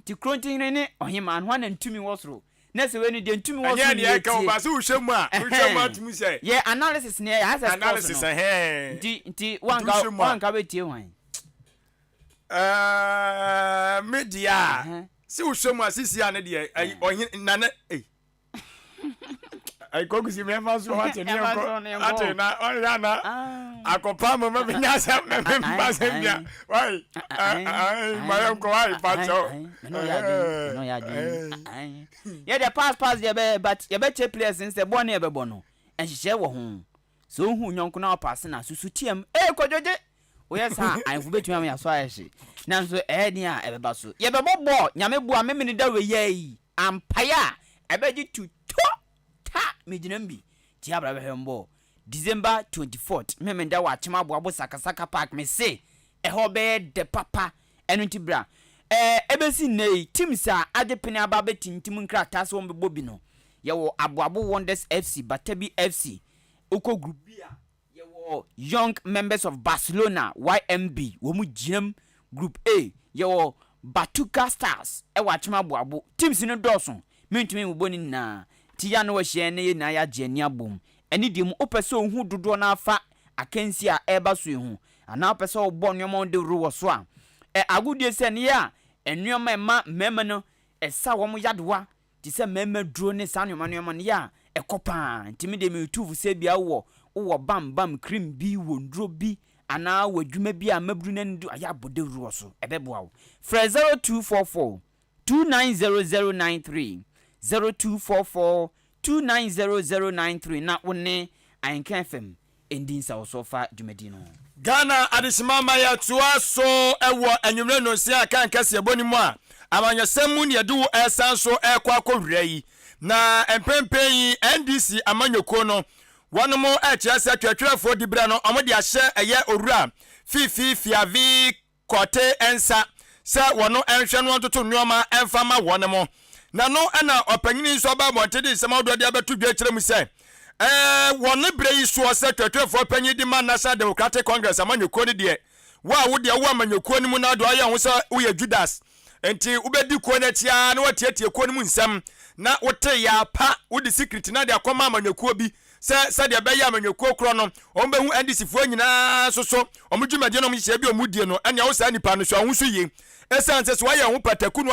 ti krontin ne ohima anho na ntumi wosoro na se we ni de ntumi wosoro ya de ka oba se uhwemu atumi se ye analysis ne ya access analysis nti wanka betie hwan media se uhwemu asisi ane de ohin na ne ai kogusi me fa so hate ne ko ate na on na akopa mo me nya sa me ba se bia wai ai mayam ko ai pa cho no ya din ye the pass ye be but ye be che players since born ye be bono enhihye wo ho so hu nyonko na pass na susu tiem kojoje o yes ha anfu betuma me aso ayeshi na nso ni a ebe ba so ye be bobo nyame bua me me da we yi ampaya ebe ji tu Mijinambi tiabra behembo December 24th memenda wa chima boabo sakasaka park me say ho be de papa enu tibra ebesi nei teams a adepene aba betintim nkrata so mbebo bi no ye wo aboabo Wonders FC Batabi FC Oko group bia ye wo young members of Barcelona YMB wo mu jinem group A ye wo Batuka Stars wa chima boabo teams no doso mentumi mboni na tiya no hye ne na ya gye ni abom eni dim opeso ohu dodo na afa akansi a eba so ehu ana opeso obo nyomo de ru wo so a agudie se ne ya enwoma ema mema no esa wo mo yadoa ti se mema duro ne sa nyomo ne ya ekopa ntimi de me tuvu se bia wo bam cream bi wo nduro bi ana wadwuma bi a mabru na ndu aya bode ru wo so ebeboa wo 0244 290093 0244 290093 na wone Ahenkan FM endinsa osofa dwumadino Ghana adesimama ya tuaso ewo anwumre no sia Ahenkan Kasiebo ni mu a amanyosemu ne yedu esanso ekwa akowrai na empempen NDC amanyoko no wonomo echiase twetwerefo dibra no omode ahye eye owura fiavi kote ensa sa wono enhwe no ntoto nneoma emfama wonomo na no na opanyini nso ba montede sema odode abetu dwa kyeremu se wone brei so se twetwerefo panyi di man National Democratic Congress amanyoko ni de wo de wo amanyoko ni mu na do aye ho se uye Judas enti ubedi ko na tia na watietie ko ni mu nsam na wote ya pa wodi secret na de akoma amanyoko bi se de be ya amanyoko kro no ombehu NDC fo nyina soso omudwumade no mhye bi omudie no ene wo sa nipa no so ahunso ye esanse so waye ho pataku no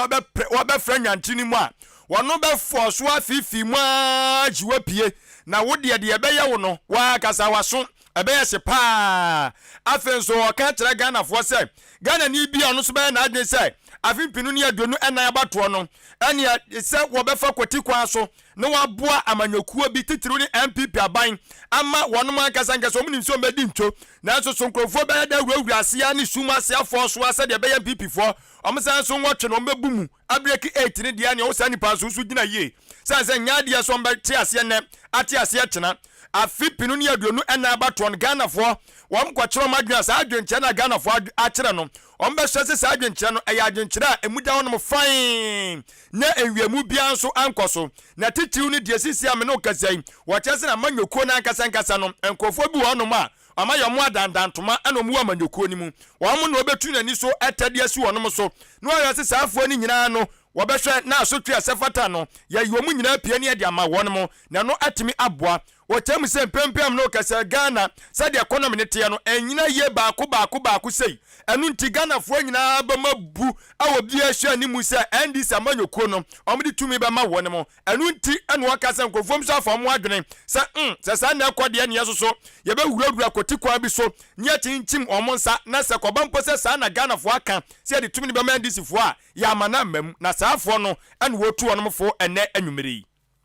wabe franyanti ni mu a wono be force wa fifi mu a jiwa pie na wodi de be ya wo no wa kasa waso ebe ya se pa afenso o ka kire Ghana fo se Ghana ni bi ono so be na adwen se afimpinu ni aduonu enan abato no ene se wo be fa kwoti kwa so na waboa amanyokuo bi titiru ni MPP aban ama wono man kasa nkasa omuni nso medi nto na so nkrofo be da wurawura ase ni suma se afo so ase de be ya MPP fo omsan so nwotwe no mebumu abreki 8 ni dia ne wo sani pa so so gina ye sanse nya dia so mba te ase ne ate ase kyena afipinu ni aduonu enan abato no Ghana fo wom kwachiro madwena sa adwenche na Ghana fo akire no ombe hwese sa adwenche no eya adwenche a emuda wonom fine na ewiemu bia nso ankoso na titiw ni de sisi amene okasai wachese na manyoko na nkasa no enkofo bi wonom a amayomo adandantoma ena omu amanyoko ni mu wom na obetu nani so etade asi wonom so no ayase sa afo ni nyina no wobehwe na asotwe asefata no ya yomu nyina pie ne de ama wonom na no atimi aboa wotem se pempem no kasa Ghana sade economy ne te no enyina ye baako sei enu nti Ghana fo nyina ba mabu awo bia hwa ni mu se NDC amanyoko no omde tumi ba ma wonom enu nti enu wakasa nkofom so afom adwene se sa na ekode ne yesoso ye be wurawura kotikwa bi so nya chinchim omonsa na se kobampo se sa na Ghana fo aka se de tumi ne ba ma NDC fo a ya mana mam na sa afo no enu wotu wonom fo ene anwumere.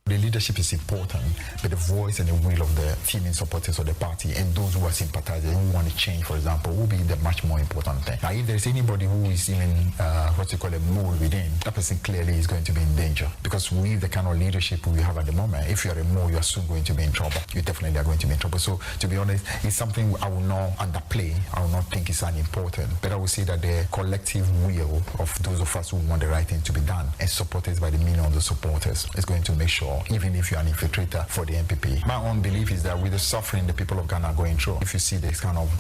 The leadership is important, but the voice and the will of the teaming supporters of the party and those who are sympathizers who want to change, for example, will be the much more important thing. Now, if there is anybody who is even what you call a mole within, that person clearly is going to be in danger. Because with the kind of leadership we have at the moment, if you are a mole, you are soon going to be in trouble. You definitely are going to be in trouble. So, to be honest, it's something I will not underplay. I will not think it's unimportant. But I will say that the collective will of those of us who want the right thing to be done and supported by the millions of supporters is going to make sure, even if you're an infiltrator for the MPP. My own belief is that with the suffering the people of Ghana are going through, if you see this kind of,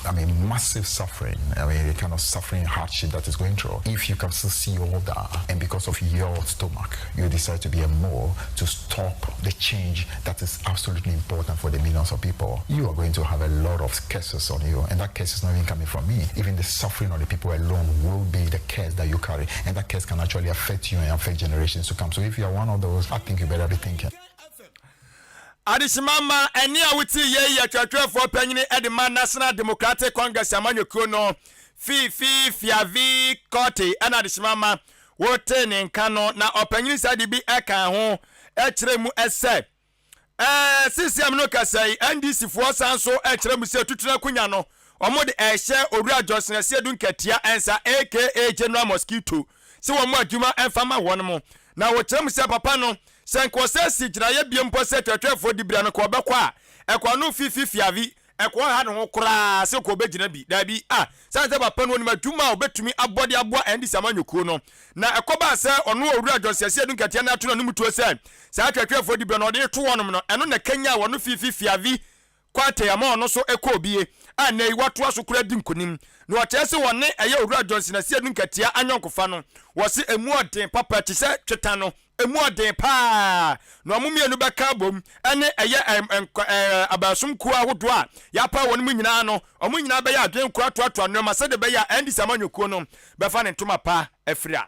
massive suffering, the kind of suffering hardship that is going through, if you can still see all that, and because of your stomach, you decide to be a mole to stop the change that is absolutely important for the millions of people, you are going to have a lot of curses on you, and that curse is not even coming from me. Even the suffering of the people alone will be the curse that you carry, and that curse can actually affect you and affect generations to come. So if you are one of those, I think you better be thinking. Adisimama eni awuti ye twetwefo panyini edema National Democratic Congress amanyoko no fiavi kote ana adisimama wote ne nka no na opanyini sadi bi eka ho ekiremu ese sisi amno kasai NDC fo sanso ekiremu se tutuna kunya no omode ehye owura Johnson Asiedu nkatia ensa aka General Mosquito se wo mu adwuma enfama wonmo na wo kiremu se papa no senko se sigira ye biempo se twetwefo dibra no ko obekwa ekwa no fiavi ekwa ha no kura se ko begina bi da bi sanse papa no ni madwuma obetumi abode abo NDC amanyoko no na ekoba se ono owura Johnson Asiedu nkatia na to no mutuo se sa twetwefo dibra no de to wonom no eno na kenya wono fiavi kwate ya mo no so ekobie anai wato aso kura di nkonim no wakyese wonne eye owura Johnson Asiedu nkatia anyonkofa no wose emuoden papa ti se tweta no emuoden pa no amumie beka bom ene eye abasum ku ahodo a ya pa wonum nyina no omu nyina be ya adwen kura to no ma se de be ya NDC amanyoko no be fa ne ntoma pa afria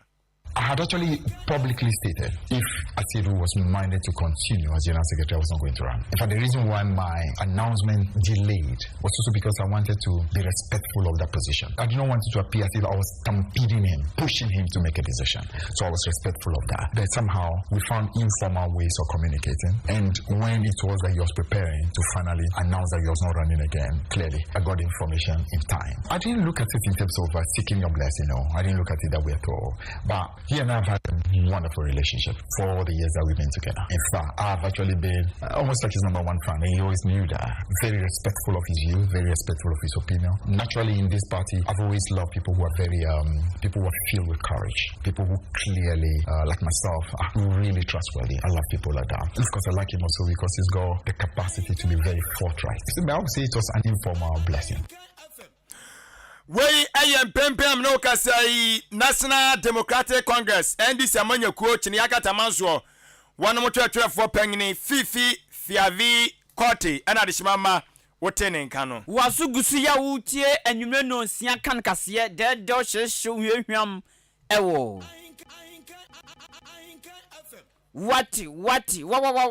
I had actually publicly stated if Atiru was minded to continue as General Secretary, I was not going to run. In fact, the reason why my announcement delayed was also because I wanted to be respectful of that position. I did not want it to appear as if I was stampeding him, pushing him to make a decision. So I was respectful of that. But somehow we found informal ways of communicating. And when it was that he was preparing to finally announce that he was not running again, clearly I got information in time. I didn't look at it in terms of seeking your blessing, no. I didn't look at it that way at all. But he and I have had a wonderful relationship for all the years that we've been together. In fact, I've actually been almost like his number one fan, and he always knew that. Very respectful of his views, very respectful of his opinion. Naturally, in this party, I've always loved people who are very, people who are filled with courage, people who clearly, like myself, are really trustworthy. I love people like that. And of course, I like him also because he's got the capacity to be very forthright. So I would say it was an informal blessing. Wey ayen pempem no kasai National Democratic Congress NDC amanya coach ni akata manso wanu motwetwe for pengini fifi fiavi kote ana de shimama wotene nka no wasugusu ya wutie anwumre no nsia kan kase de do hyehye hwehwam ewo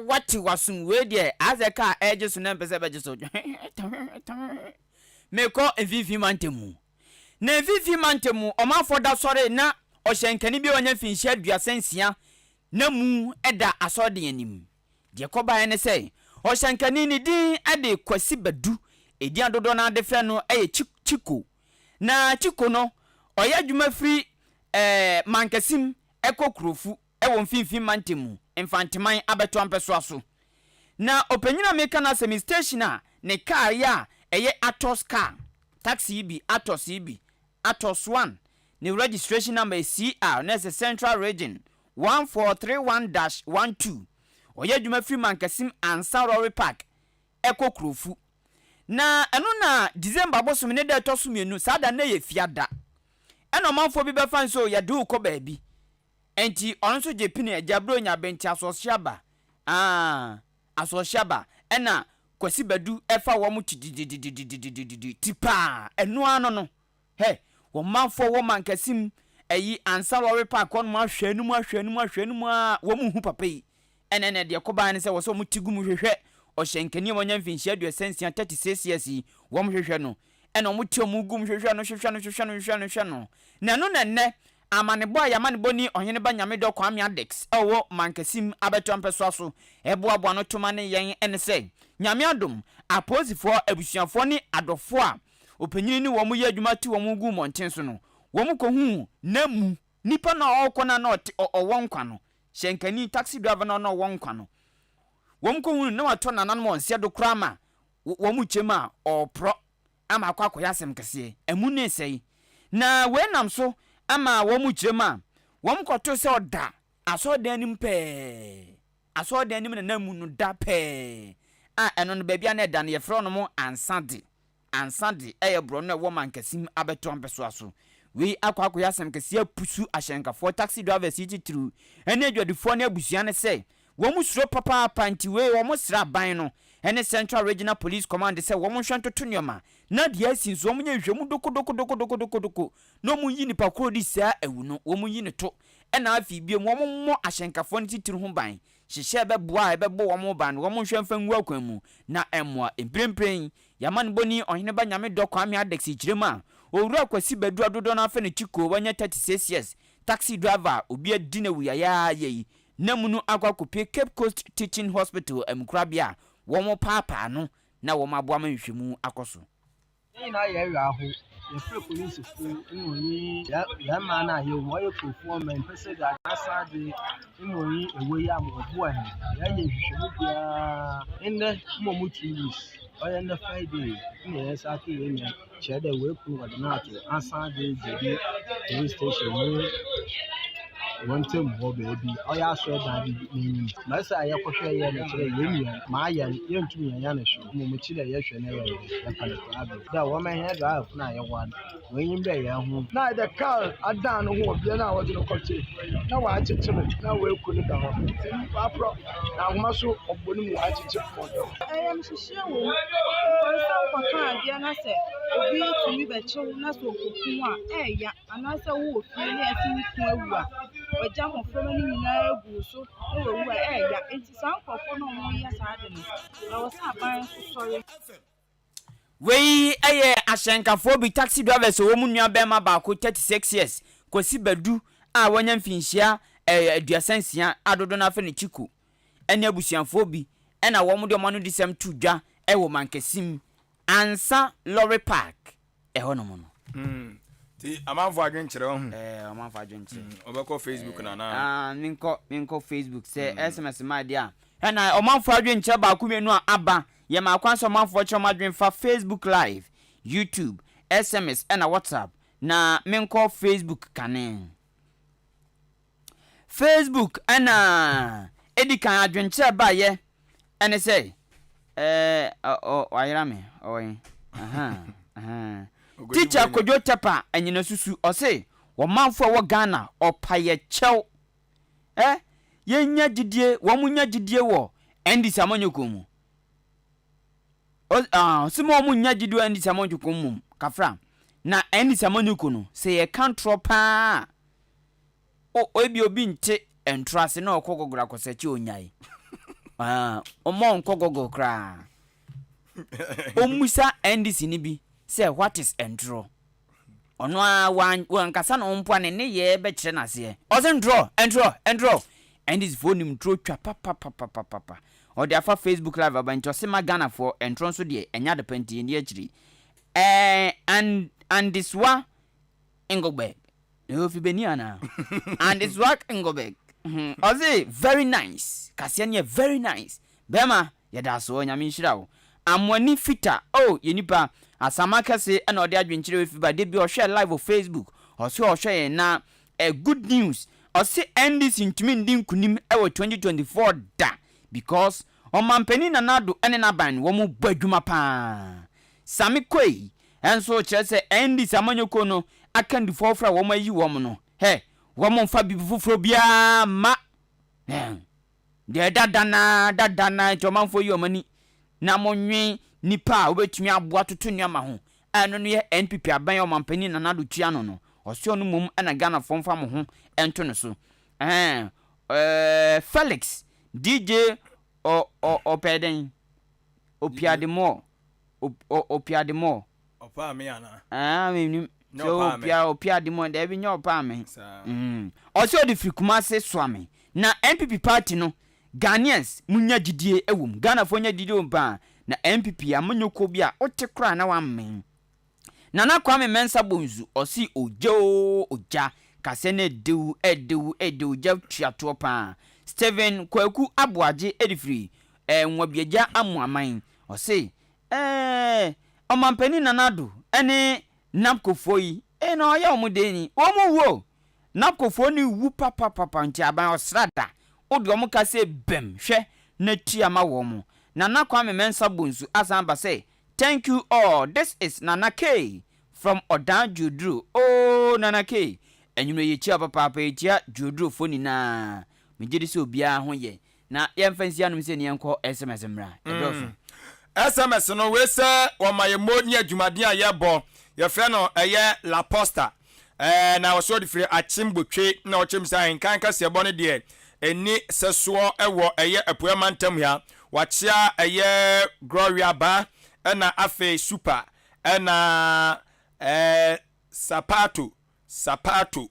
wati wasun we de azeka ejesu na mpese bejesu meko evivi mantemu na vivi mantemu omafo da sore na ohyenkani bi onya finhia aduasensia na mu eda asode anim de koba ene sei ohyenkani ni din ade kwasi badu edi adodo na ade fe no eye chiko na chiko no oya dwuma firi mankasim ekokrofu ewo mfimfim mantemu infantiman abeto ampeso aso na opanyina meka na semi station a ne car ya eye Atos car taxi bi Atos bi Atos 1 the registration number is CR next Central Region 1431-12 oya dwuma free mankasim ansa Rory Park Eko Krofu na eno na December bosom ne da toso mienu sada na ye fiada eno manfo bi be fan so ya do ko baabi enti onso je pini ajabro nya benti asosiaba asosiaba ena kwasi badu efa wo mu tipa eno ano no he wo manfo wo mankasim eyi ansa Rory Park on ma hwanu a wo mu hu papa yi enene de koba ne se wo so mu tigu mu hwehwe o hyenkani wonya mfinhia du esensia 36 years wo mu hwehwe no ena mu ti mu gum hwehwe no na no nenne amanebo ayamanebo ni ohene ba nyame do kwame adex ewo mankasim abeto ampeso aso eboabo no toma ne yen ene se nyame adom aposifo abusuafo ni adofo a opanyini ni wo mu ye adwuma ti wo mu gu monten so no wo mu ko hu na mu nipa na okona na owon kwa no hyenkani taxi driver na owon kwa no wo mu ko hu na wato nanan mo nsia do krama wo mu chema opro ama akwa yasem kese emu ne sei na we nam so ama wo mu chema wo mu koto se oda asodan nim pe asodan nim na mu no da pe eno no bebia na da na ye fro no mo ansade bro no wo mankasim abeto ampeso aso we akwa yasem kese apusu ahyenkafo taxi driver city through ene adwadifo na abusua ne se wo mu suro papa panti we wo mu sra ban no ene Central Regional Police Command se wo mu hwantoto nyoma na dia sinso wo mu nya hwemu doko no mu yi nipa kro di saa ewu no wo mu yi ne to ena afi biem wo mu mo ahyenkafo ne titiri ho ban hyehye beboa ebebo wo mu ban wo mu hwemfa ngu akwan mu na emoa emprempren yaman boni ohene ba nyame do kwame adex girema owura kwasi badu adodo na afa ne chiko wanya 36 years taxi driver obi adina wuyaya yi na munu akwakope Cape Coast Teaching Hospital emkrabia wo mo papa no na wo maboa manhwemu akoso na ya aho ye free police fu nwoyi ya ma na ye wo ye kofu men pese da asa de nwoyi ewe ya mo boa he ya ye hwehwemu bia inde mo mu 2 weeks oya na Friday ni ya sa ke ye me chede we ku ordinate asa de jedi police station ni want to go baby oya so da ni masa ya kwhwe ye na kire ye nua ma ya ye ntumi ya na hwe mu kire ye hwe na ya pale abi da wo ma he da na ye wan wen be ya hu na the car adan no ho bia na wo de kote na wa achichime na we ku ni da ho pa pro na wo ma so oboni mu achichi ko do am shishie wo so kwa kan dia na se obi tumi be chew na so kokun a ya anasa wo ofie ni asini kun awu a wagya mmɔframma no nyinaa gu so na wawu a ɛɛya nti saa nkɔfoɔ no ɔmo yɛ saa de no na wɔ sɛ aban nso sɔre. Wei ɛyɛ ahyɛnkafoɔ bi taxi drivers wɔ mu nua bɛrima baako 36 years kwasi badu a wɔnya mfinhyia aduasansia adodo na afɛ ne chiku ɛne abusuafoɔ bi ɛna wɔn de ɔmo no de sɛm to dwa ɛwɔ mankasim ansa lorry park ɛhɔ nom no. Ti amanfo adwenkyerɛ ho. Amanfo adwenkyerɛ. Obɛkɔ Facebook na na. Menkɔ Facebook sɛ SMS ma de a. Ɛna ɔmanfo adwenkyerɛ baako menu a aba yɛ ma kwan so ɔmanfo kyerɛ ɔmo adwen fa Facebook live, YouTube, SMS ɛna WhatsApp na menkɔ Facebook kane. Facebook ɛna edi kan adwenkyerɛ ba yɛ ɛne sɛ wayera me ɔyɛ teacher Kojo Tepa anyina susu ɔse wɔmanfo a wɔ Ghana ɔpayɛ kyɛw yenya gidie wɔn nya gidie wɔ NDC amanyoko mu simo wɔn nya gidie wɔ NDC amanyoko mu kafra na NDC amanyoko no sɛ yɛ kantro paa ebi obi nte entrase na ɔkɔgɔgora kɔsɛkye onyai ɔmɔ nkɔgɔgɔ kra omusa NDC ni bi say what is entro ono a wan kasa na ompo ne ye be kire na se o se entro and this phone nim tro twa papa o de afa Facebook live abancho se magana for entro so de enya de panti ni akiri and this one Ingobeg no fi beniana and this work Ingobeg o say very nice kasianya very nice bema ye da so nyame nhira amwani fita yenipa asama kase na ode adwenkyere we fiba de bi o share live on Facebook o se o share na good news o se NDC ntumi ndi nkunim ewo 2024 da because o mampani na nado ene na ban wo mu badwuma pa sami koi enso kire se NDC amanyoko no aka ndi fofra wo mayi wo mu no wo mu fa bibu foforo bia ma de dadana jomanfo yi o mani na monwe nipa obetumi aboa toto nneama ho eno no ye NPP aban o mampani na nado tua no osio no mum na Ghana fomfa mo ho ento no so Felix DJ Opeden Opiademo opa me ana menim so Opiademo de bi nya opa me osio de frikuma se swame na NPP party no Ghanaians munya gidie ewum Ghana fo nya gidie ompa na MPP amanyoko bi a ote kra na wamen nana kwame mensa bonzu osi oja kase na edewu ja tuato pa Steven Kwaku Abuaje edifri nwabiaja amuaman osi omampani nanado ene napkofo yi na oya omudeni omuwo napkofo ni wu papa nti aban osrada odi omukase bem hwe na tiama wo mu Nana Kwame Mensa Bunsu Asamba say, thank you all. This is Nana K from Odan Judru. Oh, Nana K. And you know you chia papa chia Judru phone na. Me jidi so bia ho ye. Na ye mfansi anu se ne enko SMS mra. SMS no we say o mayemo ni adwumaden a ye bo. Ye frɛ no eye La Posta. Na wo so de frɛ achimbotwe na o chimsa Ahenkan Kasiebo ne de eni sesuo ewo eye apuamantam ya. Wachia eye Gloria ba na afe super na sapato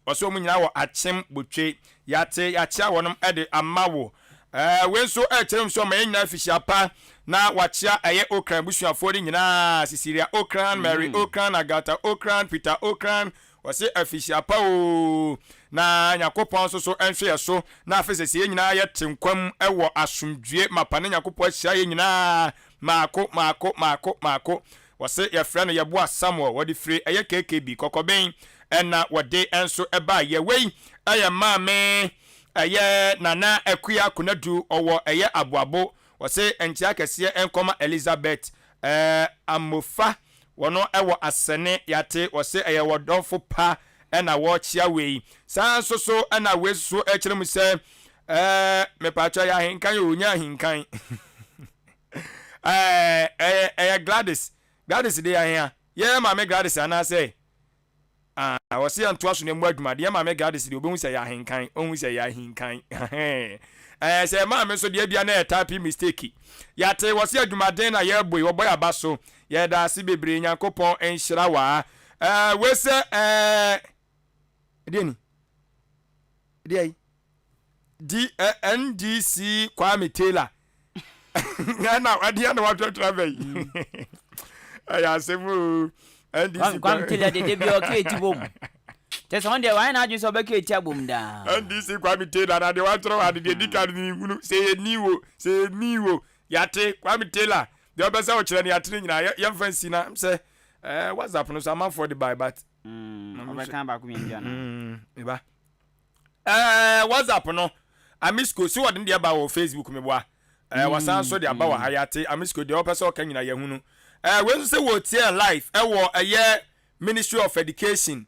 oso mu nyina wo achim botwe yachia wonom ede amawo we so echerem so ma nyina afihia pa na wachia eye okran busuafo de nyina Cecilia Okran Mary Okran Agata Okran Peter Okran wase afihia pa o na nyakopon so enhwe so na afese se nyina ye tenkwam ewo asomdue mapane nyakopon ahia ye nyina mako wase ye frɛ no ye boa Samuel wodi free eye KKB kokoben na wode enso eba ye wei eye maame eye nana akua kunadu owo eye aboabo wase entia kese enkoma Elizabeth amofa wono ewo asene yate wase eye wodonfo pa na wo chia wei san so na we so ekire mu se me pacha ya Ahenkan yo nya Ahenkan Gladys de ya ye ma me Gladys ana say I was here and twice in the word, my dear mamma goddess, the woman say Ahenkan, only say Ahenkan. Say, mamma, so dear Biana typing mistake. Yate was here to my dinner, yeah, boy, or boy, a basso, yeah, that's be bring a coupon and shrawa. Where's Denny? NDC Kwame Taylor. Now, I didn't know what to travel. I say, NDC Kwame Taylor, the debut of Katie Boom. Just one day, why not just obey Katie Boom down? NDC Kwame Taylor, and the water had the dedicated say Niwo, Yate, Kwame Taylor. The other side of the young friends, say, what's happening? So I'm for the buy, but I come back with me. What's up, no? I miss go see what in the about Facebook me boy. Was answer the about Hayate. I miss go the upper so can you know. When you say what here life, a year Ministry of Education.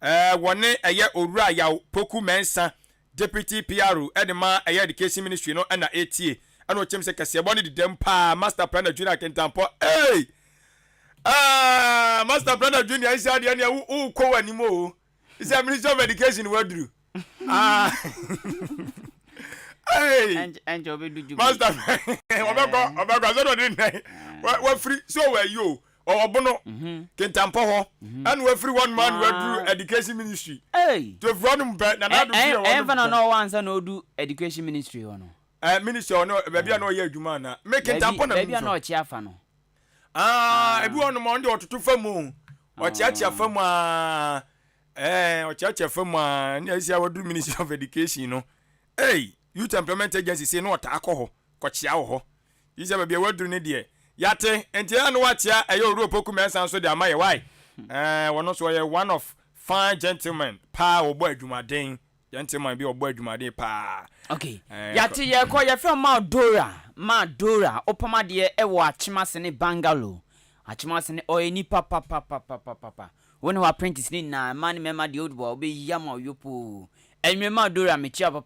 One a year Ora ya Poku Mensa, Deputy PRO, Edema, a year Education Ministry, no, and a ATA. And what Tim say, Kasiebo the Dempa, Master Planner Junior Kentampo. Hey! Master Planner Junior is the idea who call anymore. It's a Ministry of Education, what do? Hey, and you Master, what free? So were you or Bono? Kentampo, and we're free 1 man were through Education Ministry. Hey, to run them back, and I don't know once I know do Education Ministry or no. Ministry or no, maybe I know you, Jumana. Make it tampon, maybe I know Chiafano. Everyone on the to Famu or Chacha Fama. Or church from yes, I will do Ministry of Education, you know. Hey, Youth Employment Agency say no alcohol, Cochiao. You shall be a word to Nidia. Yate, and Tian watch ya, a your rope commence answer the Amaya. Why? One also one of fine gentlemen, pa or boy Jumadine, gentleman be or boy Jumade pa. Okay, Yate, ya call your friend Madura, Opama dear, Ewa, Chimasene Bangalo, Achimasene or any papa. When our apprentice need na man member the old boy be yam or yopo. And remember Dora me chia papa.